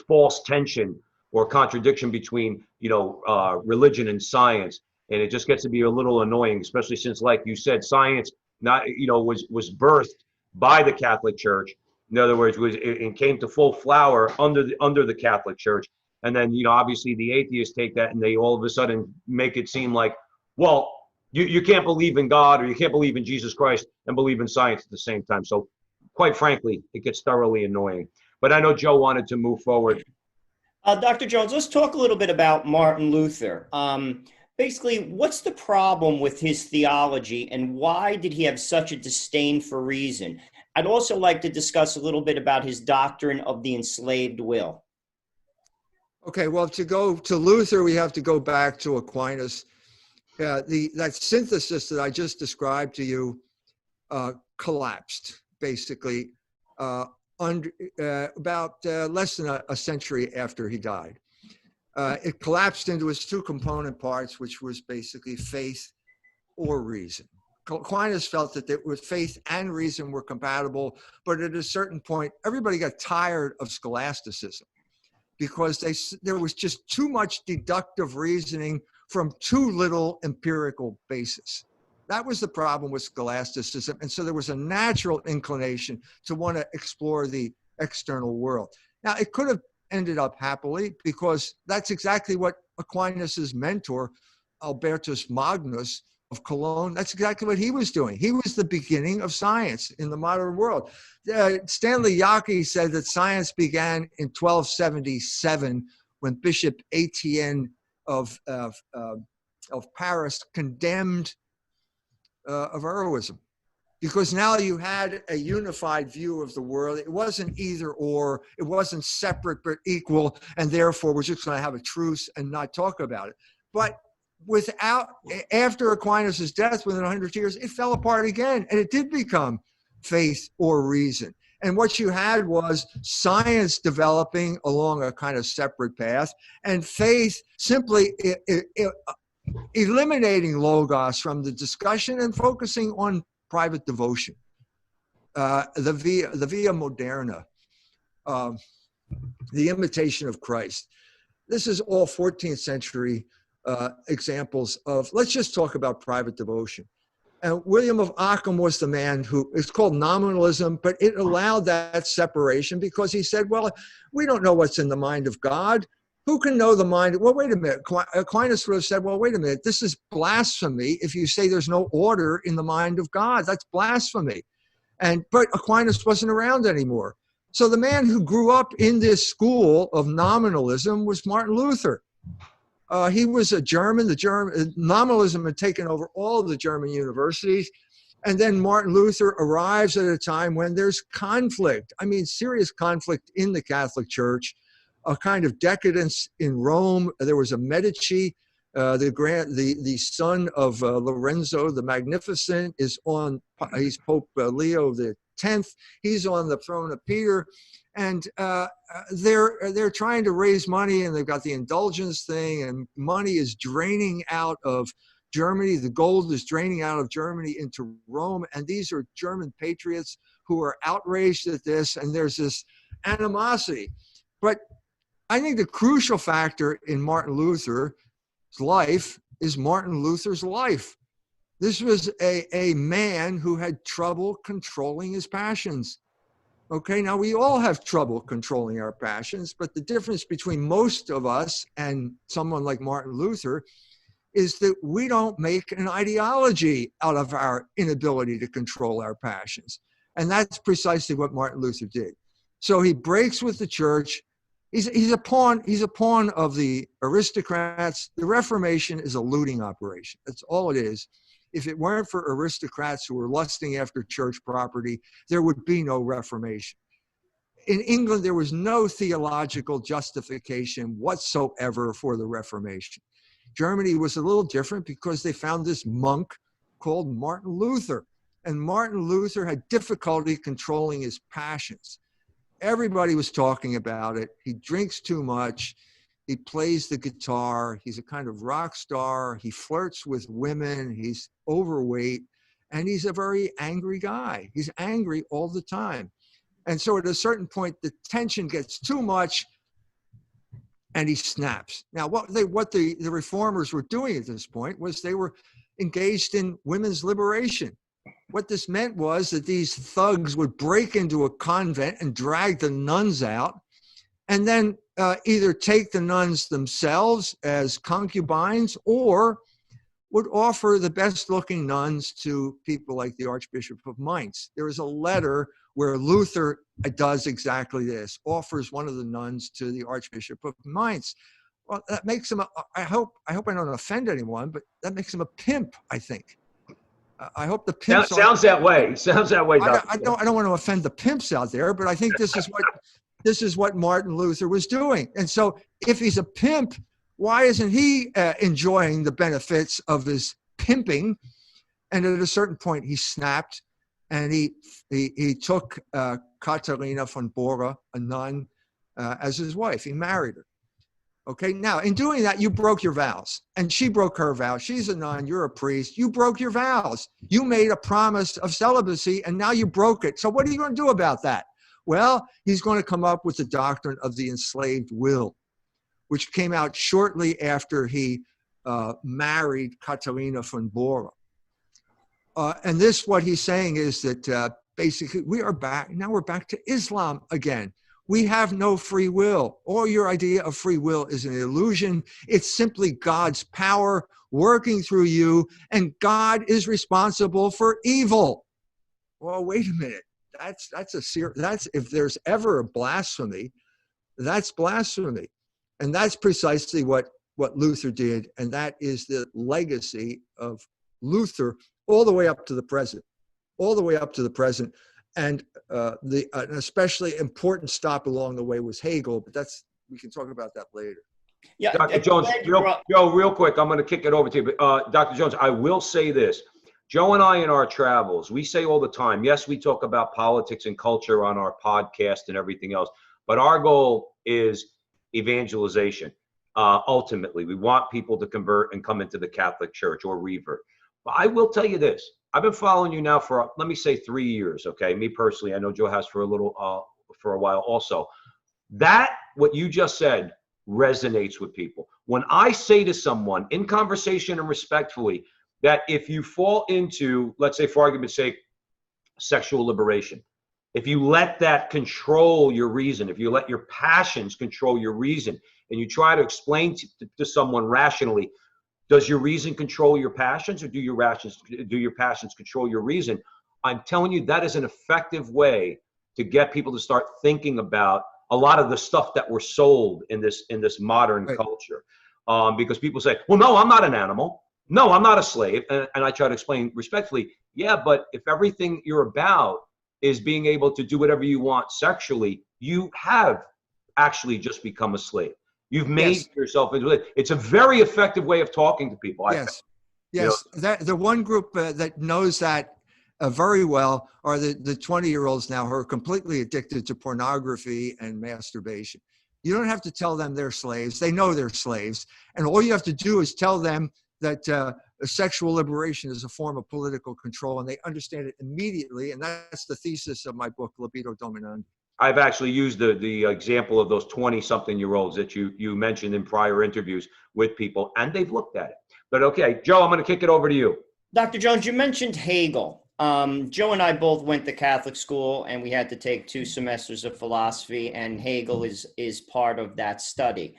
false tension or contradiction between, you know, religion and science. And it just gets to be a little annoying, especially since, like you said, science was birthed by the Catholic Church. In other words, it came to full flower under the Catholic Church. And then, you know, obviously the atheists take that and they all of a sudden make it seem like, well, you can't believe in God or you can't believe in Jesus Christ and believe in science at the same time. So quite frankly, it gets thoroughly annoying. But I know Joe wanted to move forward. Dr. Jones, let's talk a little bit about Martin Luther. Basically, what's the problem with his theology and why did he have such a disdain for reason? I'd also like to discuss a little bit about his doctrine of the enslaved will. Okay, well, to go to Luther, we have to go back to Aquinas. That synthesis that I just described to you collapsed, basically, about less than a century after he died. It collapsed into its two component parts, which was basically faith or reason. Aquinas felt that faith and reason were compatible, but at a certain point, everybody got tired of scholasticism because there was just too much deductive reasoning from too little empirical basis. That was the problem with scholasticism. And so there was a natural inclination to want to explore the external world. Now, it could have ended up happily because that's exactly what Aquinas' mentor, Albertus Magnus of Cologne, that's exactly what he was doing. He was the beginning of science in the modern world. Stanley Yaki said that science began in 1277 when Bishop Etienne of Paris condemned Averroism, because now you had a unified view of the world. It wasn't either or, it wasn't separate but equal, and therefore we're just going to have a truce and not talk about it. But after Aquinas' death, within 100 years, it fell apart again, and it did become faith or reason. And what you had was science developing along a kind of separate path, and faith simply eliminating logos from the discussion and focusing on private devotion. The via moderna, the imitation of Christ. This is all 14th century examples of, let's just talk about private devotion. And William of Ockham was the man who, it's called nominalism, but it allowed that separation because he said, well, we don't know what's in the mind of God. Who can know the mind? Well, wait a minute. Aquinas would have said, well, wait a minute. This is blasphemy if you say there's no order in the mind of God. That's blasphemy. But Aquinas wasn't around anymore. So the man who grew up in this school of nominalism was Martin Luther. He was a German. Nominalism had taken over all of the German universities. And then Martin Luther arrives at a time when there's conflict. I mean, serious conflict in the Catholic Church, a kind of decadence in Rome. There was a Medici, the son of Lorenzo the Magnificent he's Pope Leo X. He's on the throne of Peter. And they're trying to raise money, and they've got the indulgence thing, and money is draining out of Germany. The gold is draining out of Germany into Rome. And these are German patriots who are outraged at this, and there's this animosity. But I think the crucial factor in Martin Luther's life is Martin Luther's life. This was a man who had trouble controlling his passions. Okay, now we all have trouble controlling our passions, but the difference between most of us and someone like Martin Luther is that we don't make an ideology out of our inability to control our passions. And that's precisely what Martin Luther did. So he breaks with the church. He's a pawn of the aristocrats. The Reformation is a looting operation. That's all it is. If it weren't for aristocrats who were lusting after church property, there would be no Reformation. In England, there was no theological justification whatsoever for the Reformation. Germany was a little different because they found this monk called Martin Luther. And Martin Luther had difficulty controlling his passions. Everybody was talking about it. He drinks too much. He plays the guitar. He's a kind of rock star. He flirts with women. He's overweight. And he's a very angry guy. He's angry all the time. And so at a certain point, the tension gets too much and he snaps. Now, what the reformers were doing at this point was they were engaged in women's liberation. What this meant was that these thugs would break into a convent and drag the nuns out, and then either take the nuns themselves as concubines or would offer the best-looking nuns to people like the Archbishop of Mainz. There is a letter where Luther does exactly this, offers one of the nuns to the Archbishop of Mainz. Well, that makes him, I hope I don't offend anyone, but that makes him a pimp, I think. I hope the pimps sounds that way. Sounds that way, Doctor. I don't want to offend the pimps out there, but I think this is what Martin Luther was doing. And so if he's a pimp, why isn't he enjoying the benefits of his pimping? And at a certain point, he snapped, and he took Katharina von Bora, a nun, as his wife. He married her. Okay, now in doing that, you broke your vows, and she broke her vows. She's a nun, you're a priest. You broke your vows. You made a promise of celibacy, and now you broke it. So what are you going to do about that? Well, he's going to come up with the doctrine of the enslaved will, which came out shortly after he married Katharina von Bora. And this, what he's saying is that basically we're back to Islam again. We have no free will. All your idea of free will is an illusion. It's simply God's power working through you, and God is responsible for evil. Well, wait a minute. That's if there's ever a blasphemy, that's blasphemy. And that's precisely what Luther did, and that is the legacy of Luther all the way up to the present. And an especially important stop along the way was Hegel, but we can talk about that later. Yeah, Dr. Jones, Joe, real quick, I'm going to kick it over to you. But Dr. Jones, I will say this. Joe and I, in our travels, we say all the time, yes, we talk about politics and culture on our podcast and everything else, but our goal is evangelization. Ultimately, we want people to convert and come into the Catholic Church or revert. But I will tell you this. I've been following you now for, let me say, 3 years, okay? Me personally, I know Joe has for a while also. That, what you just said, resonates with people. When I say to someone, in conversation and respectfully, that if you fall into, let's say for argument's sake, sexual liberation, if you let that control your reason, if you let your passions control your reason, and you try to explain to someone rationally, does your reason control your passions, or do your passions control your reason? I'm telling you, that is an effective way to get people to start thinking about a lot of the stuff that we're sold in this modern culture. Because people say, well, no, I'm not an animal. No, I'm not a slave. And I try to explain respectfully, yeah, but if everything you're about is being able to do whatever you want sexually, you have actually just become a slave. You've made yourself into it. It's a very effective way of talking to people. Yes. That the one group that knows that very well are the 20-year-olds now who are completely addicted to pornography and masturbation. You don't have to tell them they're slaves. They know they're slaves. And all you have to do is tell them that sexual liberation is a form of political control, and they understand it immediately. And that's the thesis of my book, Libido Dominandi. I've actually used the example of those 20-something-year-olds that you mentioned in prior interviews with people, and they've looked at it. But okay, Joe, I'm going to kick it over to you. Dr. Jones, you mentioned Hegel. Joe and I both went to Catholic school, and we had to take 2 semesters of philosophy, and Hegel is part of that study.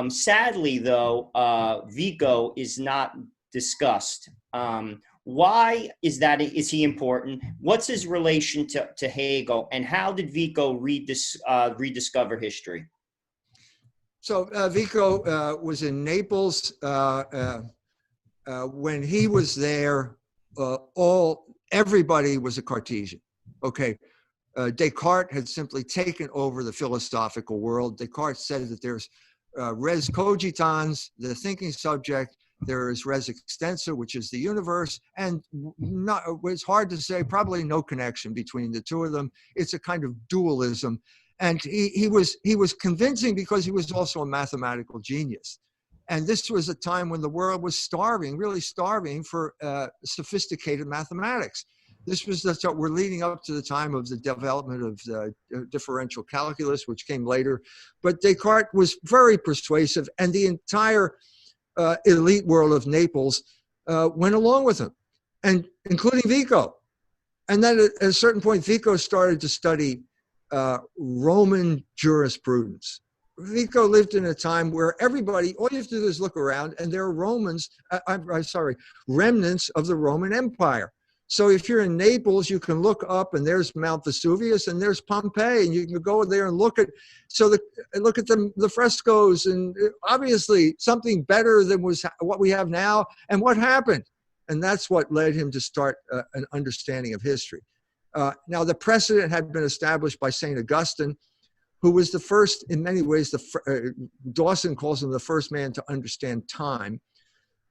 Sadly, though, Vico is not discussed. Why is that? Is he important? What's his relation to Hegel, and how did Vico rediscover history? So Vico was in Naples. When he was there, everybody was a Cartesian. Okay, Descartes had simply taken over the philosophical world. Descartes said that there's res cogitans, the thinking subject. There is res extensa, which is the universe, and it's hard to say, probably no connection between the two of them. It's a kind of dualism, and he was convincing because he was also a mathematical genius. And this was a time when the world was starving, really starving for sophisticated mathematics. This was we're leading up to the time of the development of the differential calculus, which came later. But Descartes was very persuasive, and the entire elite world of Naples went along with him, and including Vico. And then at a certain point, Vico started to study Roman jurisprudence. Vico lived in a time where everybody, all you have to do is look around, and there are remnants of the Roman Empire. So if you're in Naples, you can look up, and there's Mount Vesuvius, and there's Pompeii, and you can go there and look at the frescoes, and obviously something better than was what we have now. And what happened? And that's what led him to start an understanding of history. Now, the precedent had been established by St. Augustine, who was the first, in many ways, Dawson calls him the first man to understand time,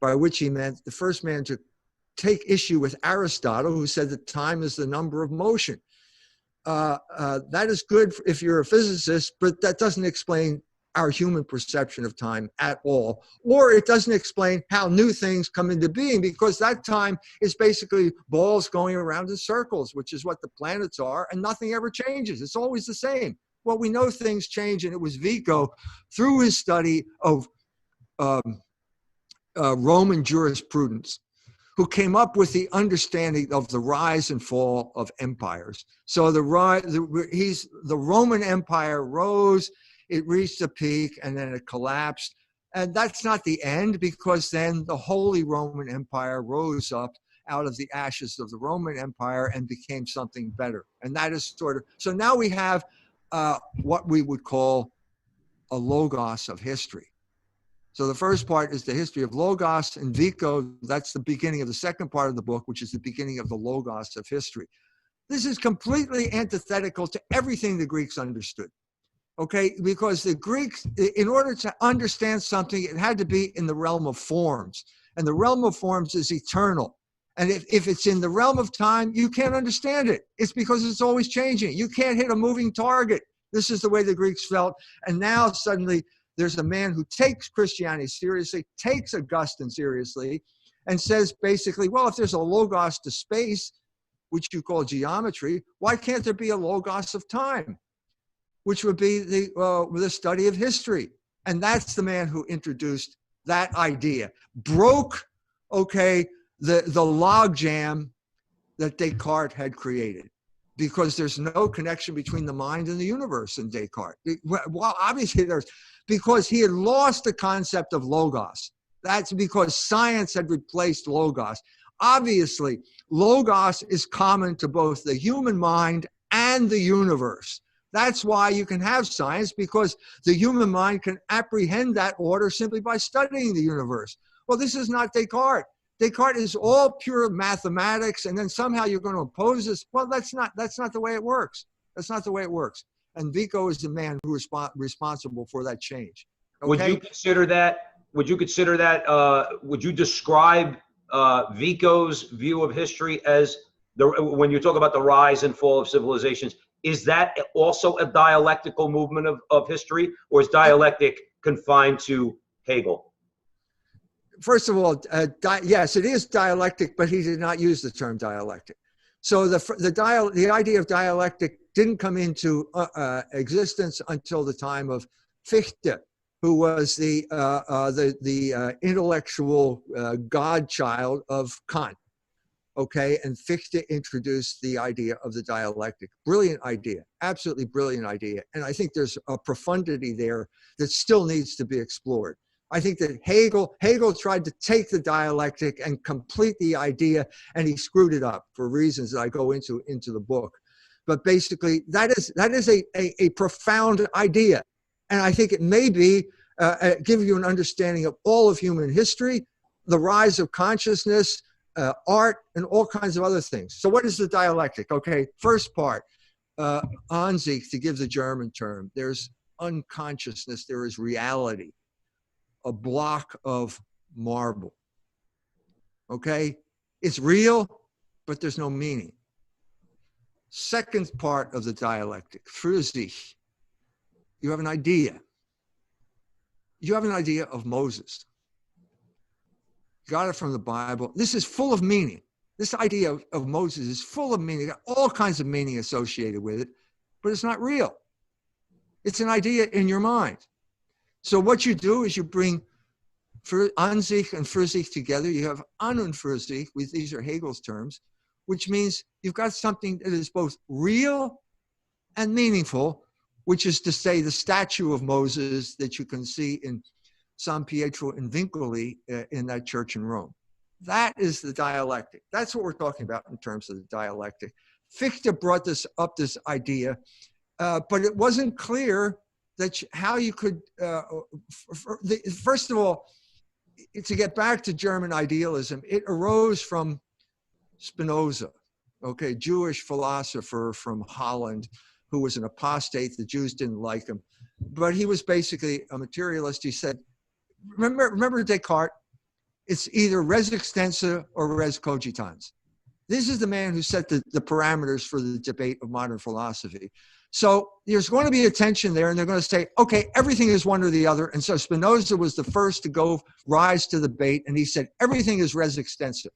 by which he meant the first man to take issue with Aristotle, who said that time is the number of motion. That is good if you're a physicist, but that doesn't explain our human perception of time at all. Or it doesn't explain how new things come into being, because that time is basically balls going around in circles, which is what the planets are, and nothing ever changes. It's always the same. Well, we know things change, and it was Vico, through his study of Roman jurisprudence, who came up with the understanding of the rise and fall of empires. So the Roman Empire rose, it reached a peak, and then it collapsed. And that's not the end, because then the Holy Roman Empire rose up out of the ashes of the Roman Empire and became something better. And that is so now we have what we would call a logos of history. So the first part is the history of logos, and Vico, that's the beginning of the second part of the book, which is the beginning of the logos of history. This is completely antithetical to everything the Greeks understood, okay? Because the Greeks, in order to understand something, it had to be in the realm of forms, and the realm of forms is eternal. And if it's in the realm of time, you can't understand it. It's because it's always changing. You can't hit a moving target. This is the way the Greeks felt. And now suddenly there's a man who takes Christianity seriously, takes Augustine seriously, and says basically, well, if there's a logos to space, which you call geometry, why can't there be a logos of time, which would be the study of history? And that's the man who introduced that idea, broke, okay, the logjam that Descartes had created, because there's no connection between the mind and the universe in Descartes. Well, obviously there's, because he had lost the concept of logos. That's because science had replaced logos. Obviously, logos is common to both the human mind and the universe. That's why you can have science, because the human mind can apprehend that order simply by studying the universe. Well, this is not Descartes. Descartes is all pure mathematics, and then somehow you're going to oppose this. Well, that's not the way it works. That's not the way it works. And Vico is the man who is responsible for that change. Okay? Would you consider that? Would you describe Vico's view of history as when you talk about the rise and fall of civilizations? Is that also a dialectical movement of history, or is dialectic confined to Hegel? first of all, yes, it is dialectic, but he did not use the term dialectic. So the idea of dialectic didn't come into existence until the time of Fichte, who was the intellectual godchild of Kant. Okay, and Fichte introduced the idea of the dialectic. Brilliant idea, absolutely brilliant idea. And I think there's a profundity there that still needs to be explored. I think that Hegel tried to take the dialectic and complete the idea, and he screwed it up for reasons that I go into the book. But basically, that is a profound idea. And I think it may be give you an understanding of all of human history, the rise of consciousness, art, and all kinds of other things. So what is the dialectic? Okay, first part, Ansicht, to give the German term, there's unconsciousness, there is reality, a block of marble. Okay, it's real, but there's no meaning. Second part of the dialectic, für sich, you have an idea. You have an idea of Moses. Got it from the Bible. This is full of meaning. This idea of Moses is full of meaning, got all kinds of meaning associated with it, but it's not real. It's an idea in your mind. So what you do is you bring Ansicht and für sich together. You have an und für sich, these are Hegel's terms, which means you've got something that is both real and meaningful, which is to say the statue of Moses that you can see in San Pietro in Vincoli in that church in Rome. That is the dialectic. That's what we're talking about in terms of the dialectic. Fichte brought this idea, but it wasn't clear that how you could, first of all, to get back to German idealism, it arose from Spinoza, okay, Jewish philosopher from Holland, who was an apostate. The Jews didn't like him, but he was basically a materialist. He said, remember Descartes? It's either res extensa or res cogitans. This is the man who set the parameters for the debate of modern philosophy. So there's going to be a tension there, and they're going to say, okay, everything is one or the other. And so Spinoza was the first to rise to the bait, and he said, everything is res extensa.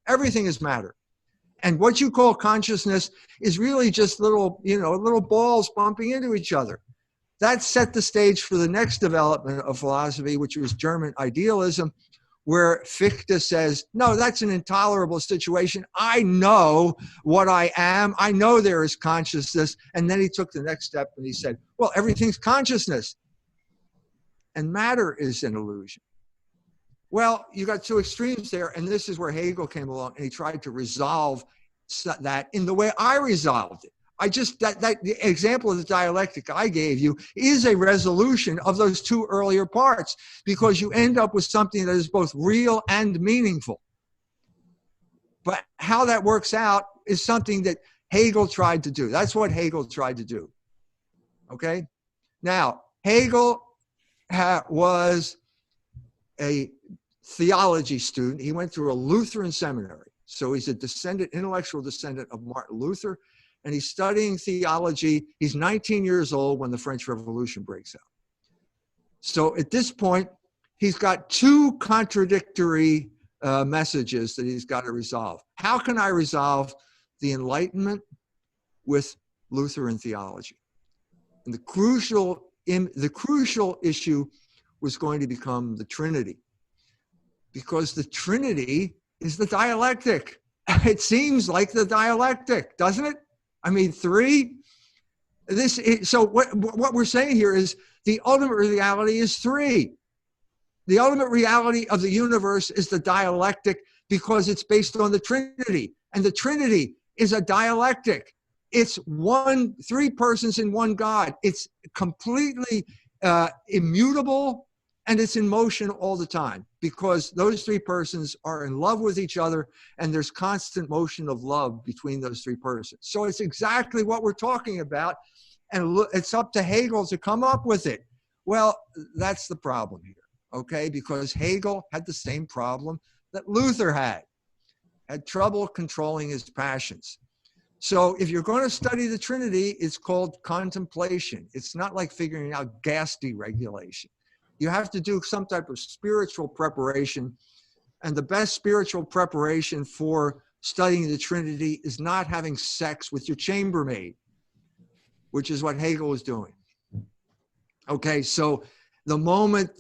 Everything is matter. And what you call consciousness is really just little balls bumping into each other. That set the stage for the next development of philosophy, which was German idealism, where Fichte says, no, that's an intolerable situation. I know what I am. I know there is consciousness. And then he took the next step and he said, well, everything's consciousness. And matter is an illusion. Well, you got two extremes there. And this is where Hegel came along and he tried to resolve that in the way I resolved it. The example of the dialectic I gave you is a resolution of those two earlier parts, because you end up with something that is both real and meaningful. But how that works out is something that Hegel tried to do. That's what Hegel tried to do. Okay? Now, Hegel was a theology student. He went through a Lutheran seminary. So he's a intellectual descendant of Martin Luther. And he's studying theology. He's 19 years old when the French Revolution breaks out. So at this point, he's got two contradictory messages that he's got to resolve. How can I resolve the Enlightenment with Lutheran theology? And the crucial issue was going to become the Trinity, because the Trinity is the dialectic. It seems like the dialectic, doesn't it? I mean, three. So what we're saying here is the ultimate reality is three. The ultimate reality of the universe is the dialectic, because it's based on the Trinity. And the Trinity is a dialectic. It's three persons in one God. It's completely immutable, and it's in motion all the time, because those three persons are in love with each other, and there's constant motion of love between those three persons. So it's exactly what we're talking about, and it's up to Hegel to come up with it. Well, that's the problem here, okay? Because Hegel had the same problem that Luther had trouble controlling his passions. So if you're going to study the Trinity, it's called contemplation. It's not like figuring out gas deregulation. You have to do some type of spiritual preparation And the best spiritual preparation for studying the Trinity is not having sex with your chambermaid, which is what Hegel was doing. Okay, so the moment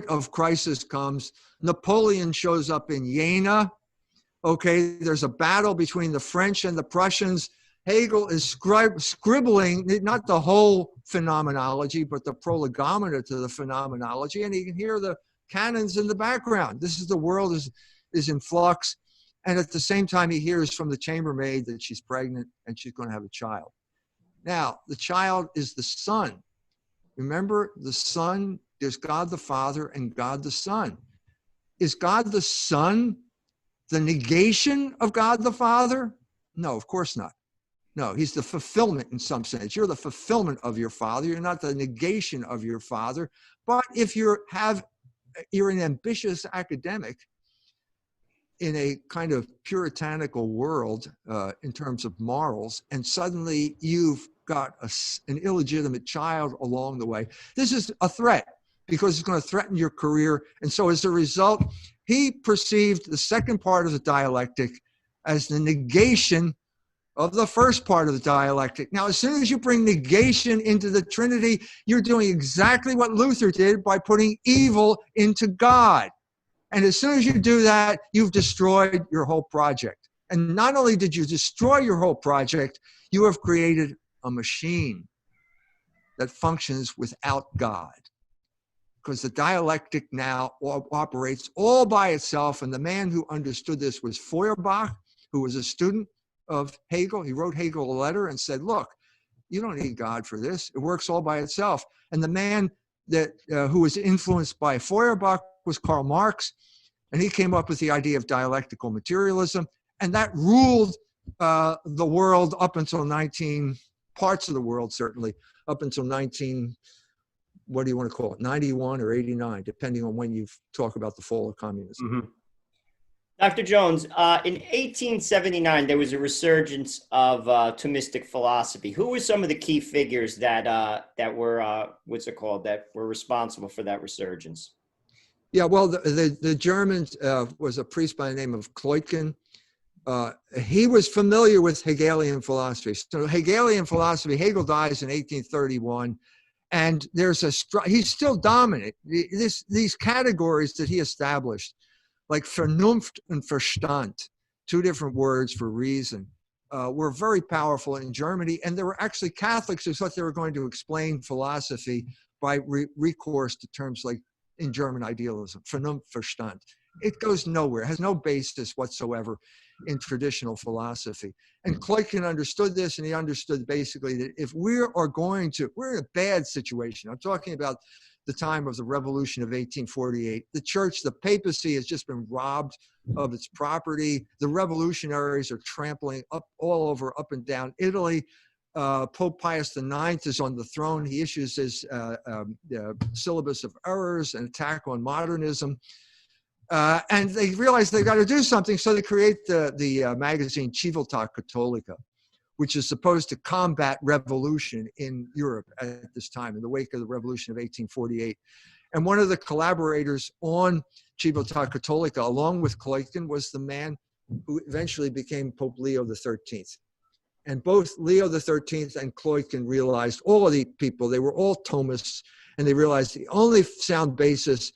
of crisis comes, Napoleon shows up in Jena. Okay, there's a battle between the French and the Prussians. Hegel is scribbling, not the whole phenomenology, but the prolegomena to the phenomenology, and you can hear the cannons in the background. This is the world is in flux. And at the same time, he hears from the chambermaid that she's pregnant and she's going to have a child. Now, the child is the Son. Remember, the Son, there's God the Father and God the Son. Is God the Son the negation of God the Father? No, of course not. No, he's the fulfillment in some sense. You're the fulfillment of your Father. You're not the negation of your Father. But if you're an ambitious academic in a kind of puritanical world in terms of morals, and suddenly you've got an illegitimate child along the way, this is a threat because it's going to threaten your career. And so as a result, he perceived the second part of the dialectic as the negation of the first part of the dialectic. Now, as soon as you bring negation into the Trinity, you're doing exactly what Luther did by putting evil into God. And as soon as you do that, you've destroyed your whole project. And not only did you destroy your whole project, you have created a machine that functions without God. Because the dialectic now operates all by itself. And the man who understood this was Feuerbach, who was a student of Hegel. He wrote Hegel a letter and said, look, you don't need God for this. It works all by itself. And the man that who was influenced by Feuerbach was Karl Marx. And he came up with the idea of dialectical materialism. And that ruled the world up until parts of the world, certainly, up until what do you want to call it, 91 or 89, depending on when you talk about the fall of communism. Mm-hmm. Dr. Jones, in 1879, there was a resurgence of Thomistic philosophy. Who were some of the key figures that were, that were responsible for that resurgence? Yeah, well, the Germans was a priest by the name of Kleutken. He was familiar with Hegelian philosophy. So Hegelian philosophy, Hegel dies in 1831, and he's still dominant. These categories that he established, like Vernunft and Verstand, two different words for reason, were very powerful in Germany. And there were actually Catholics who thought they were going to explain philosophy by recourse to terms like, in German, idealism, Vernunft, Verstand. It goes nowhere, it has no basis whatsoever in traditional philosophy. And Kleutken understood this, and he understood basically that if we're in a bad situation. I'm talking about the time of the Revolution of 1848. The church, the papacy, has just been robbed of its property. The revolutionaries are trampling up and down Italy. Pope Pius IX is on the throne. He issues his syllabus of errors, an attack on modernism. And they realize they've got to do something, so they create the magazine Civiltà Cattolica, which is supposed to combat revolution in Europe at this time, in the wake of the Revolution of 1848. And one of the collaborators on Civiltà Cattolica, along with Kleutken, was the man who eventually became Pope Leo XIII. And both Leo XIII and Kleutken realized, all of the people, they were all Thomists, and they realized the only sound basis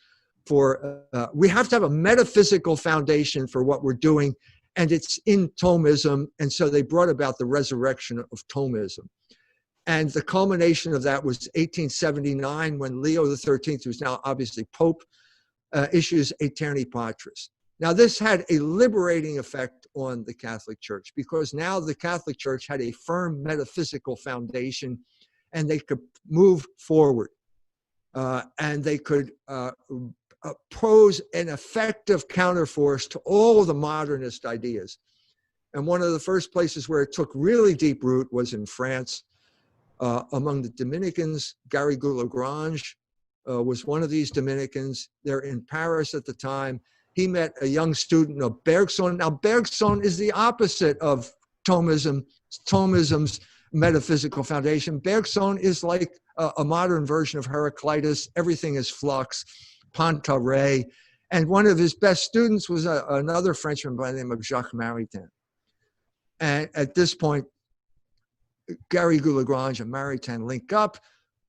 for, we have to have a metaphysical foundation for what we're doing, and it's in Thomism. And so they brought about the resurrection of Thomism. And the culmination of that was 1879, when Leo XIII, who's now obviously Pope, issues Aeterni Patris. Now, this had a liberating effect on the Catholic Church, because now the Catholic Church had a firm metaphysical foundation, and they could move forward. And they could pose an effective counterforce to all of the modernist ideas. And one of the first places where it took really deep root was in France, among the Dominicans. Garrigou Lagrange was one of these Dominicans. They're in Paris at the time. He met a young student of Bergson. Now, Bergson is the opposite of Thomism's metaphysical foundation. Bergson is like a modern version of Heraclitus. Everything is flux, panta re. And one of his best students was another Frenchman by the name of Jacques Maritain. And at this point, Gary Goulagrange and Maritain link up.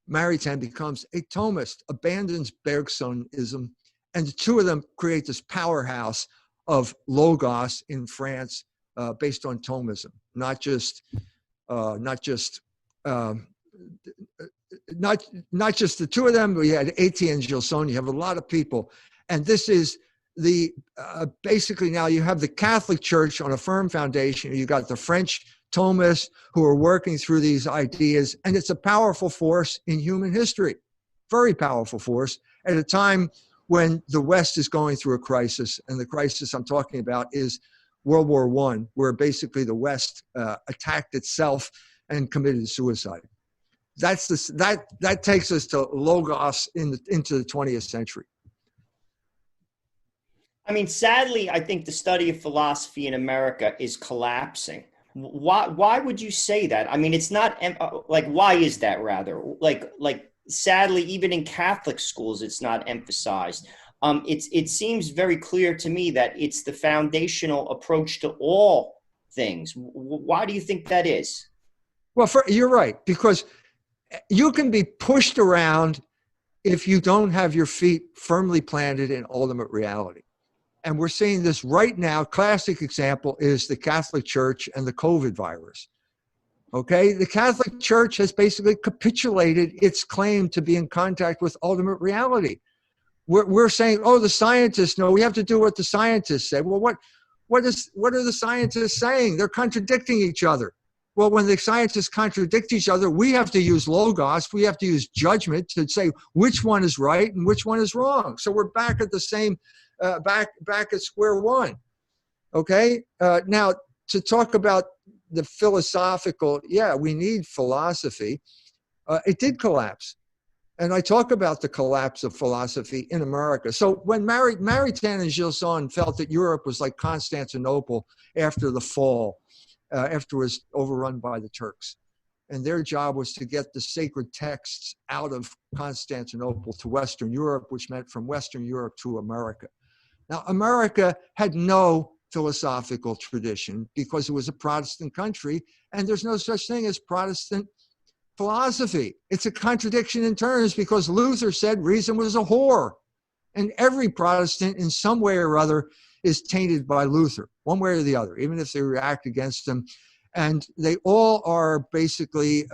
Maritain becomes a Thomist, abandons Bergssonism, and the two of them create this powerhouse of Logos in France, based on Thomism, not just the two of them. We had Etienne Gilson. You have a lot of people, and this is the basically now you have the Catholic Church on a firm foundation. You got the French Thomists who are working through these ideas, and it's a powerful force in human history, very powerful force at a time when the West is going through a crisis, and the crisis I'm talking about is World War I, where basically the West attacked itself and committed suicide. That takes us to Logos into the 20th century. I mean, sadly, I think the study of philosophy in America is collapsing. Why would you say that? I mean, it's not like, why is that rather? Like sadly, even in Catholic schools, it's not emphasized. It seems very clear to me that it's the foundational approach to all things. Why do you think that is? Well, you're right, because you can be pushed around if you don't have your feet firmly planted in ultimate reality. And we're seeing this right now. Classic example is the Catholic Church and the COVID virus. Okay, the Catholic Church has basically capitulated its claim to be in contact with ultimate reality. We're saying, oh, the scientists know. We have to do what the scientists say. Well, what are the scientists saying? They're contradicting each other. Well, when the scientists contradict each other, we have to use logos. We have to use judgment to say which one is right and which one is wrong. So we're back at the same, back at square one. Okay. Now, to talk about the philosophical, yeah, we need philosophy. It did collapse. And I talk about the collapse of philosophy in America. So when Maritain and Gilson felt that Europe was like Constantinople after the fall, after it was overrun by the Turks, and their job was to get the sacred texts out of Constantinople to Western Europe, which meant from Western Europe to America. Now, America had no philosophical tradition because it was a Protestant country, and there's no such thing as Protestant philosophy. It's a contradiction in terms, because Luther said reason was a whore. And every Protestant in some way or other is tainted by Luther, one way or the other, even if they react against him. And they all are basically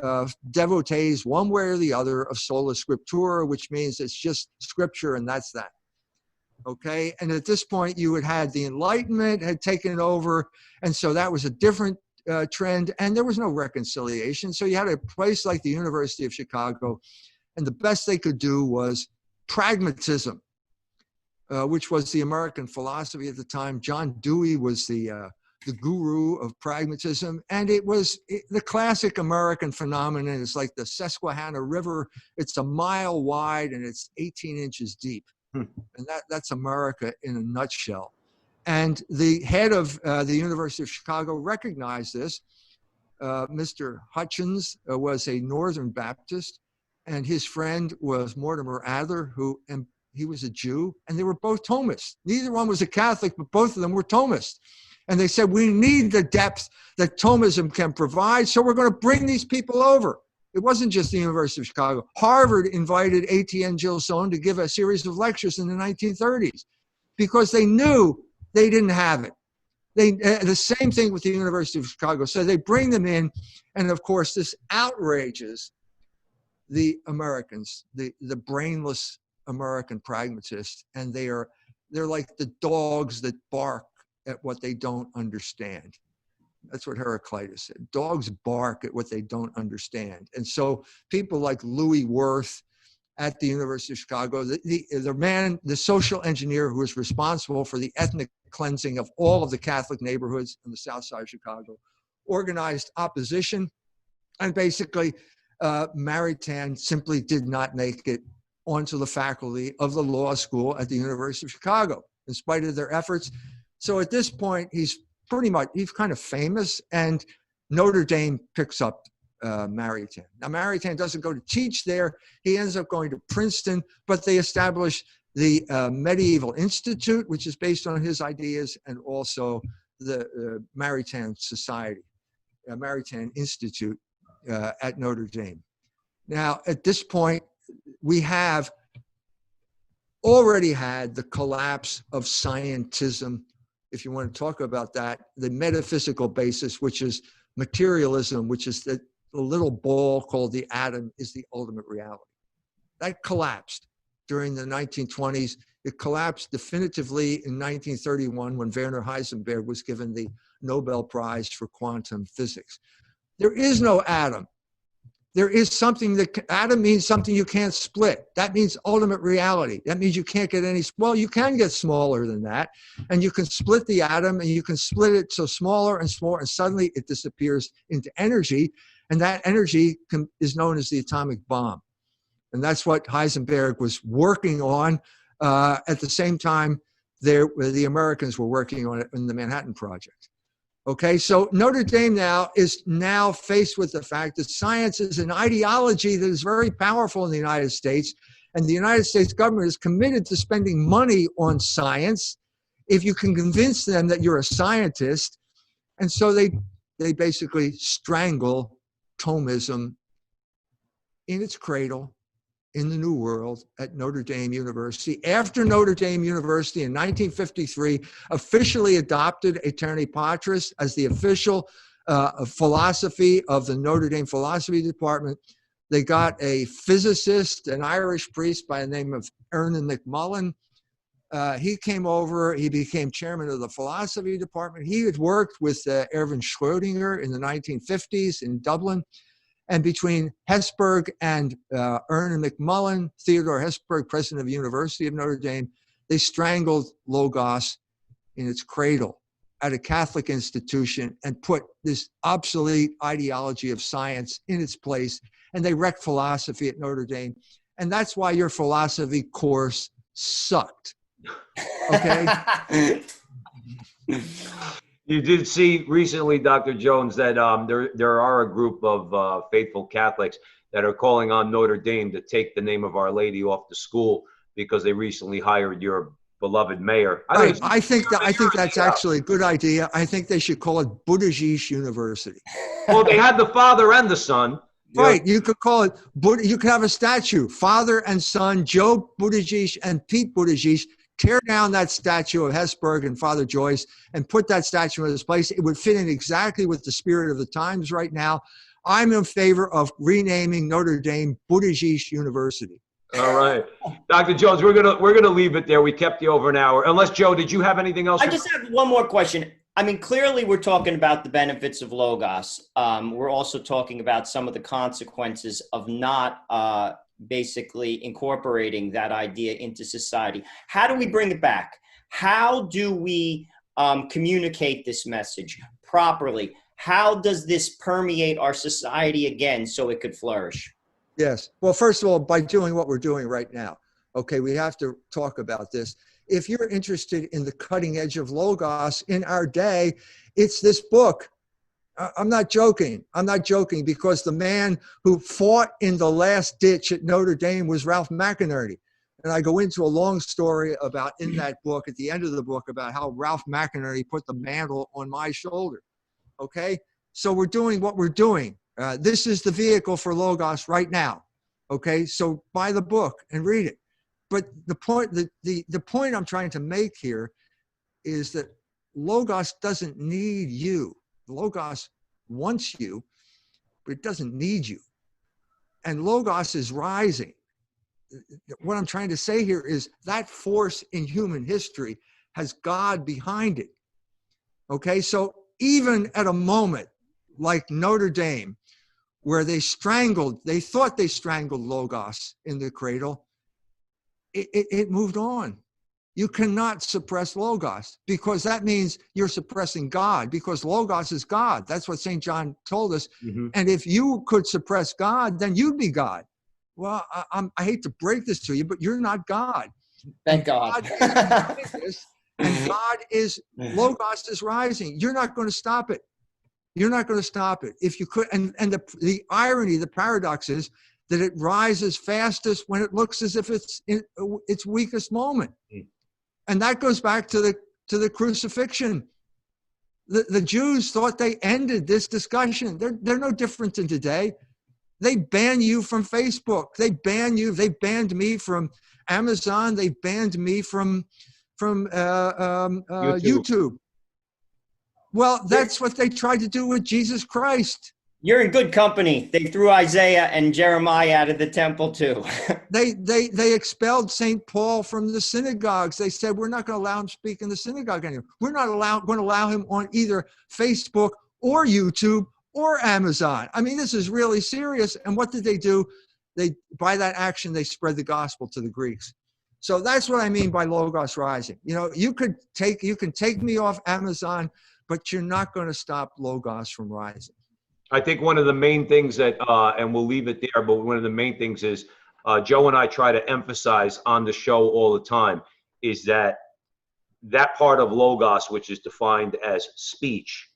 devotees, one way or the other, of sola scriptura, which means it's just scripture and that's that. Okay, and at this point you had the Enlightenment had taken over, and so that was a different trend, and there was no reconciliation. So you had a place like the University of Chicago, and the best they could do was pragmatism, which was the American philosophy at the time. John Dewey was the guru of pragmatism, and it was the classic American phenomenon. It's like the Susquehanna River. It's a mile wide and it's 18 inches deep. And that's America in a nutshell. And the head of the University of Chicago recognized this. Mr. Hutchins was a Northern Baptist, and his friend was Mortimer Adler, and he was a Jew, and they were both Thomists. Neither one was a Catholic, but both of them were Thomists. And they said, we need the depth that Thomism can provide, so we're going to bring these people over. It wasn't just the University of Chicago. Harvard invited Etienne Gilson to give a series of lectures in the 1930s because they knew they didn't have it. The same thing with the University of Chicago. So they bring them in, and of course this outrages the Americans, the brainless American pragmatists, and they're like the dogs that bark at what they don't understand. That's what Heraclitus said. Dogs bark at what they don't understand. And so people like Louis Wirth at the University of Chicago, the social engineer who was responsible for the ethnic cleansing of all of the Catholic neighborhoods in the South Side of Chicago, organized opposition. And basically, Maritain simply did not make it onto the faculty of the law school at the University of Chicago, in spite of their efforts. So at this point, he's kind of famous, and Notre Dame picks up Maritain. Now, Maritain doesn't go to teach there. He ends up going to Princeton, but they establish the Medieval Institute, which is based on his ideas, and also the Maritain Society, Maritain Institute at Notre Dame. Now, at this point, we have already had the collapse of scientism, if you want to talk about that, the metaphysical basis, which is materialism, which is the little ball called the atom is the ultimate reality. That collapsed during the 1920s. It collapsed definitively in 1931 when Werner Heisenberg was given the Nobel Prize for quantum physics. There is no atom. There is something that, atom means something you can't split. That means ultimate reality. That means you can't get any, well, you can get smaller than that. And you can split the atom and you can split it so smaller and smaller, and suddenly it disappears into energy. And that energy is known as the atomic bomb. And that's what Heisenberg was working on. At the same time, the Americans were working on it in the Manhattan Project. Okay, so Notre Dame now is faced with the fact that science is an ideology that is very powerful in the United States, and the United States government is committed to spending money on science if you can convince them that you're a scientist. And so they basically strangle Thomism in its cradle in the New World at Notre Dame University. After Notre Dame University in 1953 officially adopted Aeterni Patris as the official philosophy of the Notre Dame Philosophy Department, they got a physicist, an Irish priest by the name of Ernest McMullen. He came over, he became chairman of the philosophy department. He had worked with Erwin Schrödinger in the 1950s in Dublin. And between Hesburgh and Ernest McMullen, Theodore Hesburgh, president of the University of Notre Dame, they strangled Logos in its cradle at a Catholic institution and put this obsolete ideology of science in its place. And they wrecked philosophy at Notre Dame. And that's why your philosophy course sucked. Okay? You did see recently, Dr. Jones, that there are a group of faithful Catholics that are calling on Notre Dame to take the name of Our Lady off the school because they recently hired your beloved mayor. I think that's actually a good idea. I think they should call it Buddhist University. Well, they had the Father and the Son. Right, you could call it, you could have a statue, Father and Son, Joe Buttigieg and Pete Buttigieg. Tear down that statue of Hesburgh and Father Joyce and put that statue in its place. It would fit in exactly with the spirit of the times right now. I'm in favor of renaming Notre Dame Buttigieg University. All right, Dr. Jones, we're gonna leave it there. We kept you over an hour. Unless, Joe, did you have anything else? I just have one more question. I mean, clearly we're talking about the benefits of Logos. We're also talking about some of the consequences of not basically incorporating that idea into society. How do we bring it back? How do we communicate this message properly? How does this permeate our society again so it could flourish? Yes. Well, first of all, by doing what we're doing right now. Okay, we have to talk about this. If you're interested in the cutting edge of Logos in our day, it's this book. I'm not joking. I'm not joking, because the man who fought in the last ditch at Notre Dame was Ralph McInerney. And I go into a long story about, in that book, at the end of the book, about how Ralph McInerney put the mantle on my shoulder. Okay? So we're doing what we're doing. This is the vehicle for Logos right now. Okay? So buy the book and read it. But the point I'm trying to make here is that Logos doesn't need you. Logos wants you, but it doesn't need you. And Logos is rising. What I'm trying to say here is that force in human history has God behind it. Okay, so even at a moment like Notre Dame, where they thought they strangled Logos in the cradle, it moved on. You cannot suppress Logos, because that means you're suppressing God, because Logos is God. That's what St. John told us. Mm-hmm. And if you could suppress God, then you'd be God. Well, I hate to break this to you, but you're not God. Thank God. And God is, Logos is rising. You're not going to stop it. You're not going to stop it. If you could, and the irony, the paradox is, that it rises fastest when it looks as if it's in its weakest moment. And that goes back to the crucifixion. The Jews thought they ended this discussion. They're no different than today. They ban you from Facebook. They ban you. They banned me from Amazon. They banned me from YouTube. Well, that's what they tried to do with Jesus Christ. You're in good company. They threw Isaiah and Jeremiah out of the temple too. They expelled St. Paul from the synagogues. They said, we're not going to allow him to speak in the synagogue anymore. We're not going to allow him on either Facebook or YouTube or Amazon. I mean, this is really serious. And what did they do? By that action, they spread the gospel to the Greeks. So that's what I mean by Logos rising. You know, you can take me off Amazon, but you're not going to stop Logos from rising. I think one of the main things that, and we'll leave it there, but one of the main things is Joe and I try to emphasize on the show all the time is that part of Logos, which is defined as speech,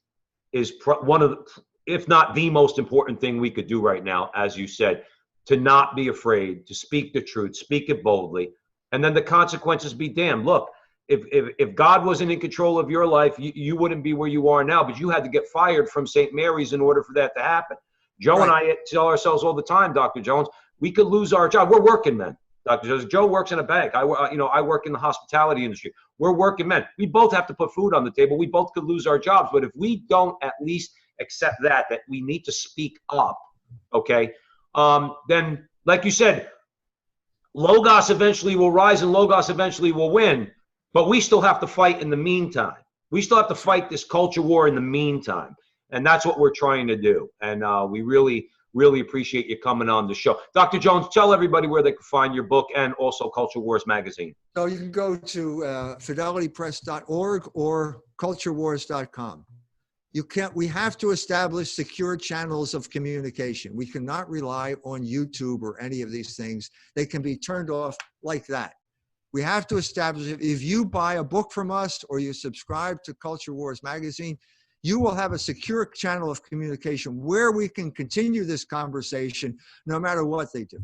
is one of the, if not the most important thing we could do right now, as you said, to not be afraid, to speak the truth, speak it boldly, and then the consequences be damned. Look, if God wasn't in control of your life, you wouldn't be where you are now, but you had to get fired from St. Mary's in order for that to happen. Joe and I tell ourselves all the time, Dr. Jones, we could lose our job. We're working men. Dr. Jones, Joe works in a bank. I work in the hospitality industry. We're working men. We both have to put food on the table. We both could lose our jobs, but if we don't at least accept that we need to speak up, okay, then, like you said, Logos eventually will rise and Logos eventually will win. But we still have to fight in the meantime. We still have to fight this culture war in the meantime. And that's what we're trying to do. And we really, really appreciate you coming on the show. Dr. Jones, tell everybody where they can find your book and also Culture Wars magazine. So you can go to fidelitypress.org or culturewars.com. We have to establish secure channels of communication. We cannot rely on YouTube or any of these things. They can be turned off like that. We have to establish, if you buy a book from us or you subscribe to Culture Wars magazine, you will have a secure channel of communication where we can continue this conversation no matter what they do.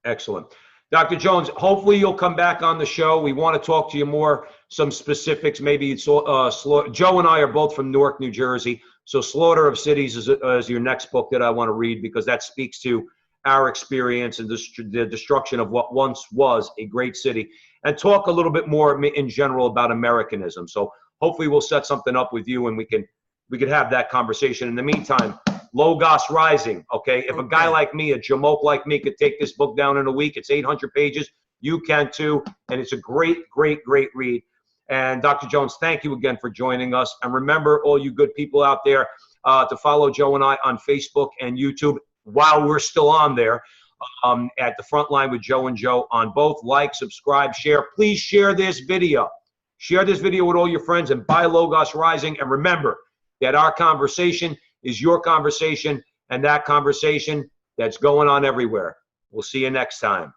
Excellent. Dr. Jones, hopefully you'll come back on the show. We want to talk to you more, some specifics. Maybe it's Joe and I are both from Newark, New Jersey. So Slaughter of Cities is your next book that I want to read, because that speaks to our experience and the destruction of what once was a great city, and talk a little bit more in general about Americanism. So hopefully we'll set something up with you and we could have that conversation. In the meantime, Logos rising, okay? If a guy like me, a jamoke like me, could take this book down in a week, it's 800 pages, you can too, and it's a great, great, great read. And Dr. Jones, thank you again for joining us. And remember, all you good people out there, to follow Joe and I on Facebook and YouTube while we're still on there, at the Frontline with Joe and Joe on both. Like, subscribe, share. Please share this video. Share this video with all your friends and buy Logos Rising. And remember that our conversation is your conversation, and that conversation that's going on everywhere. We'll see you next time.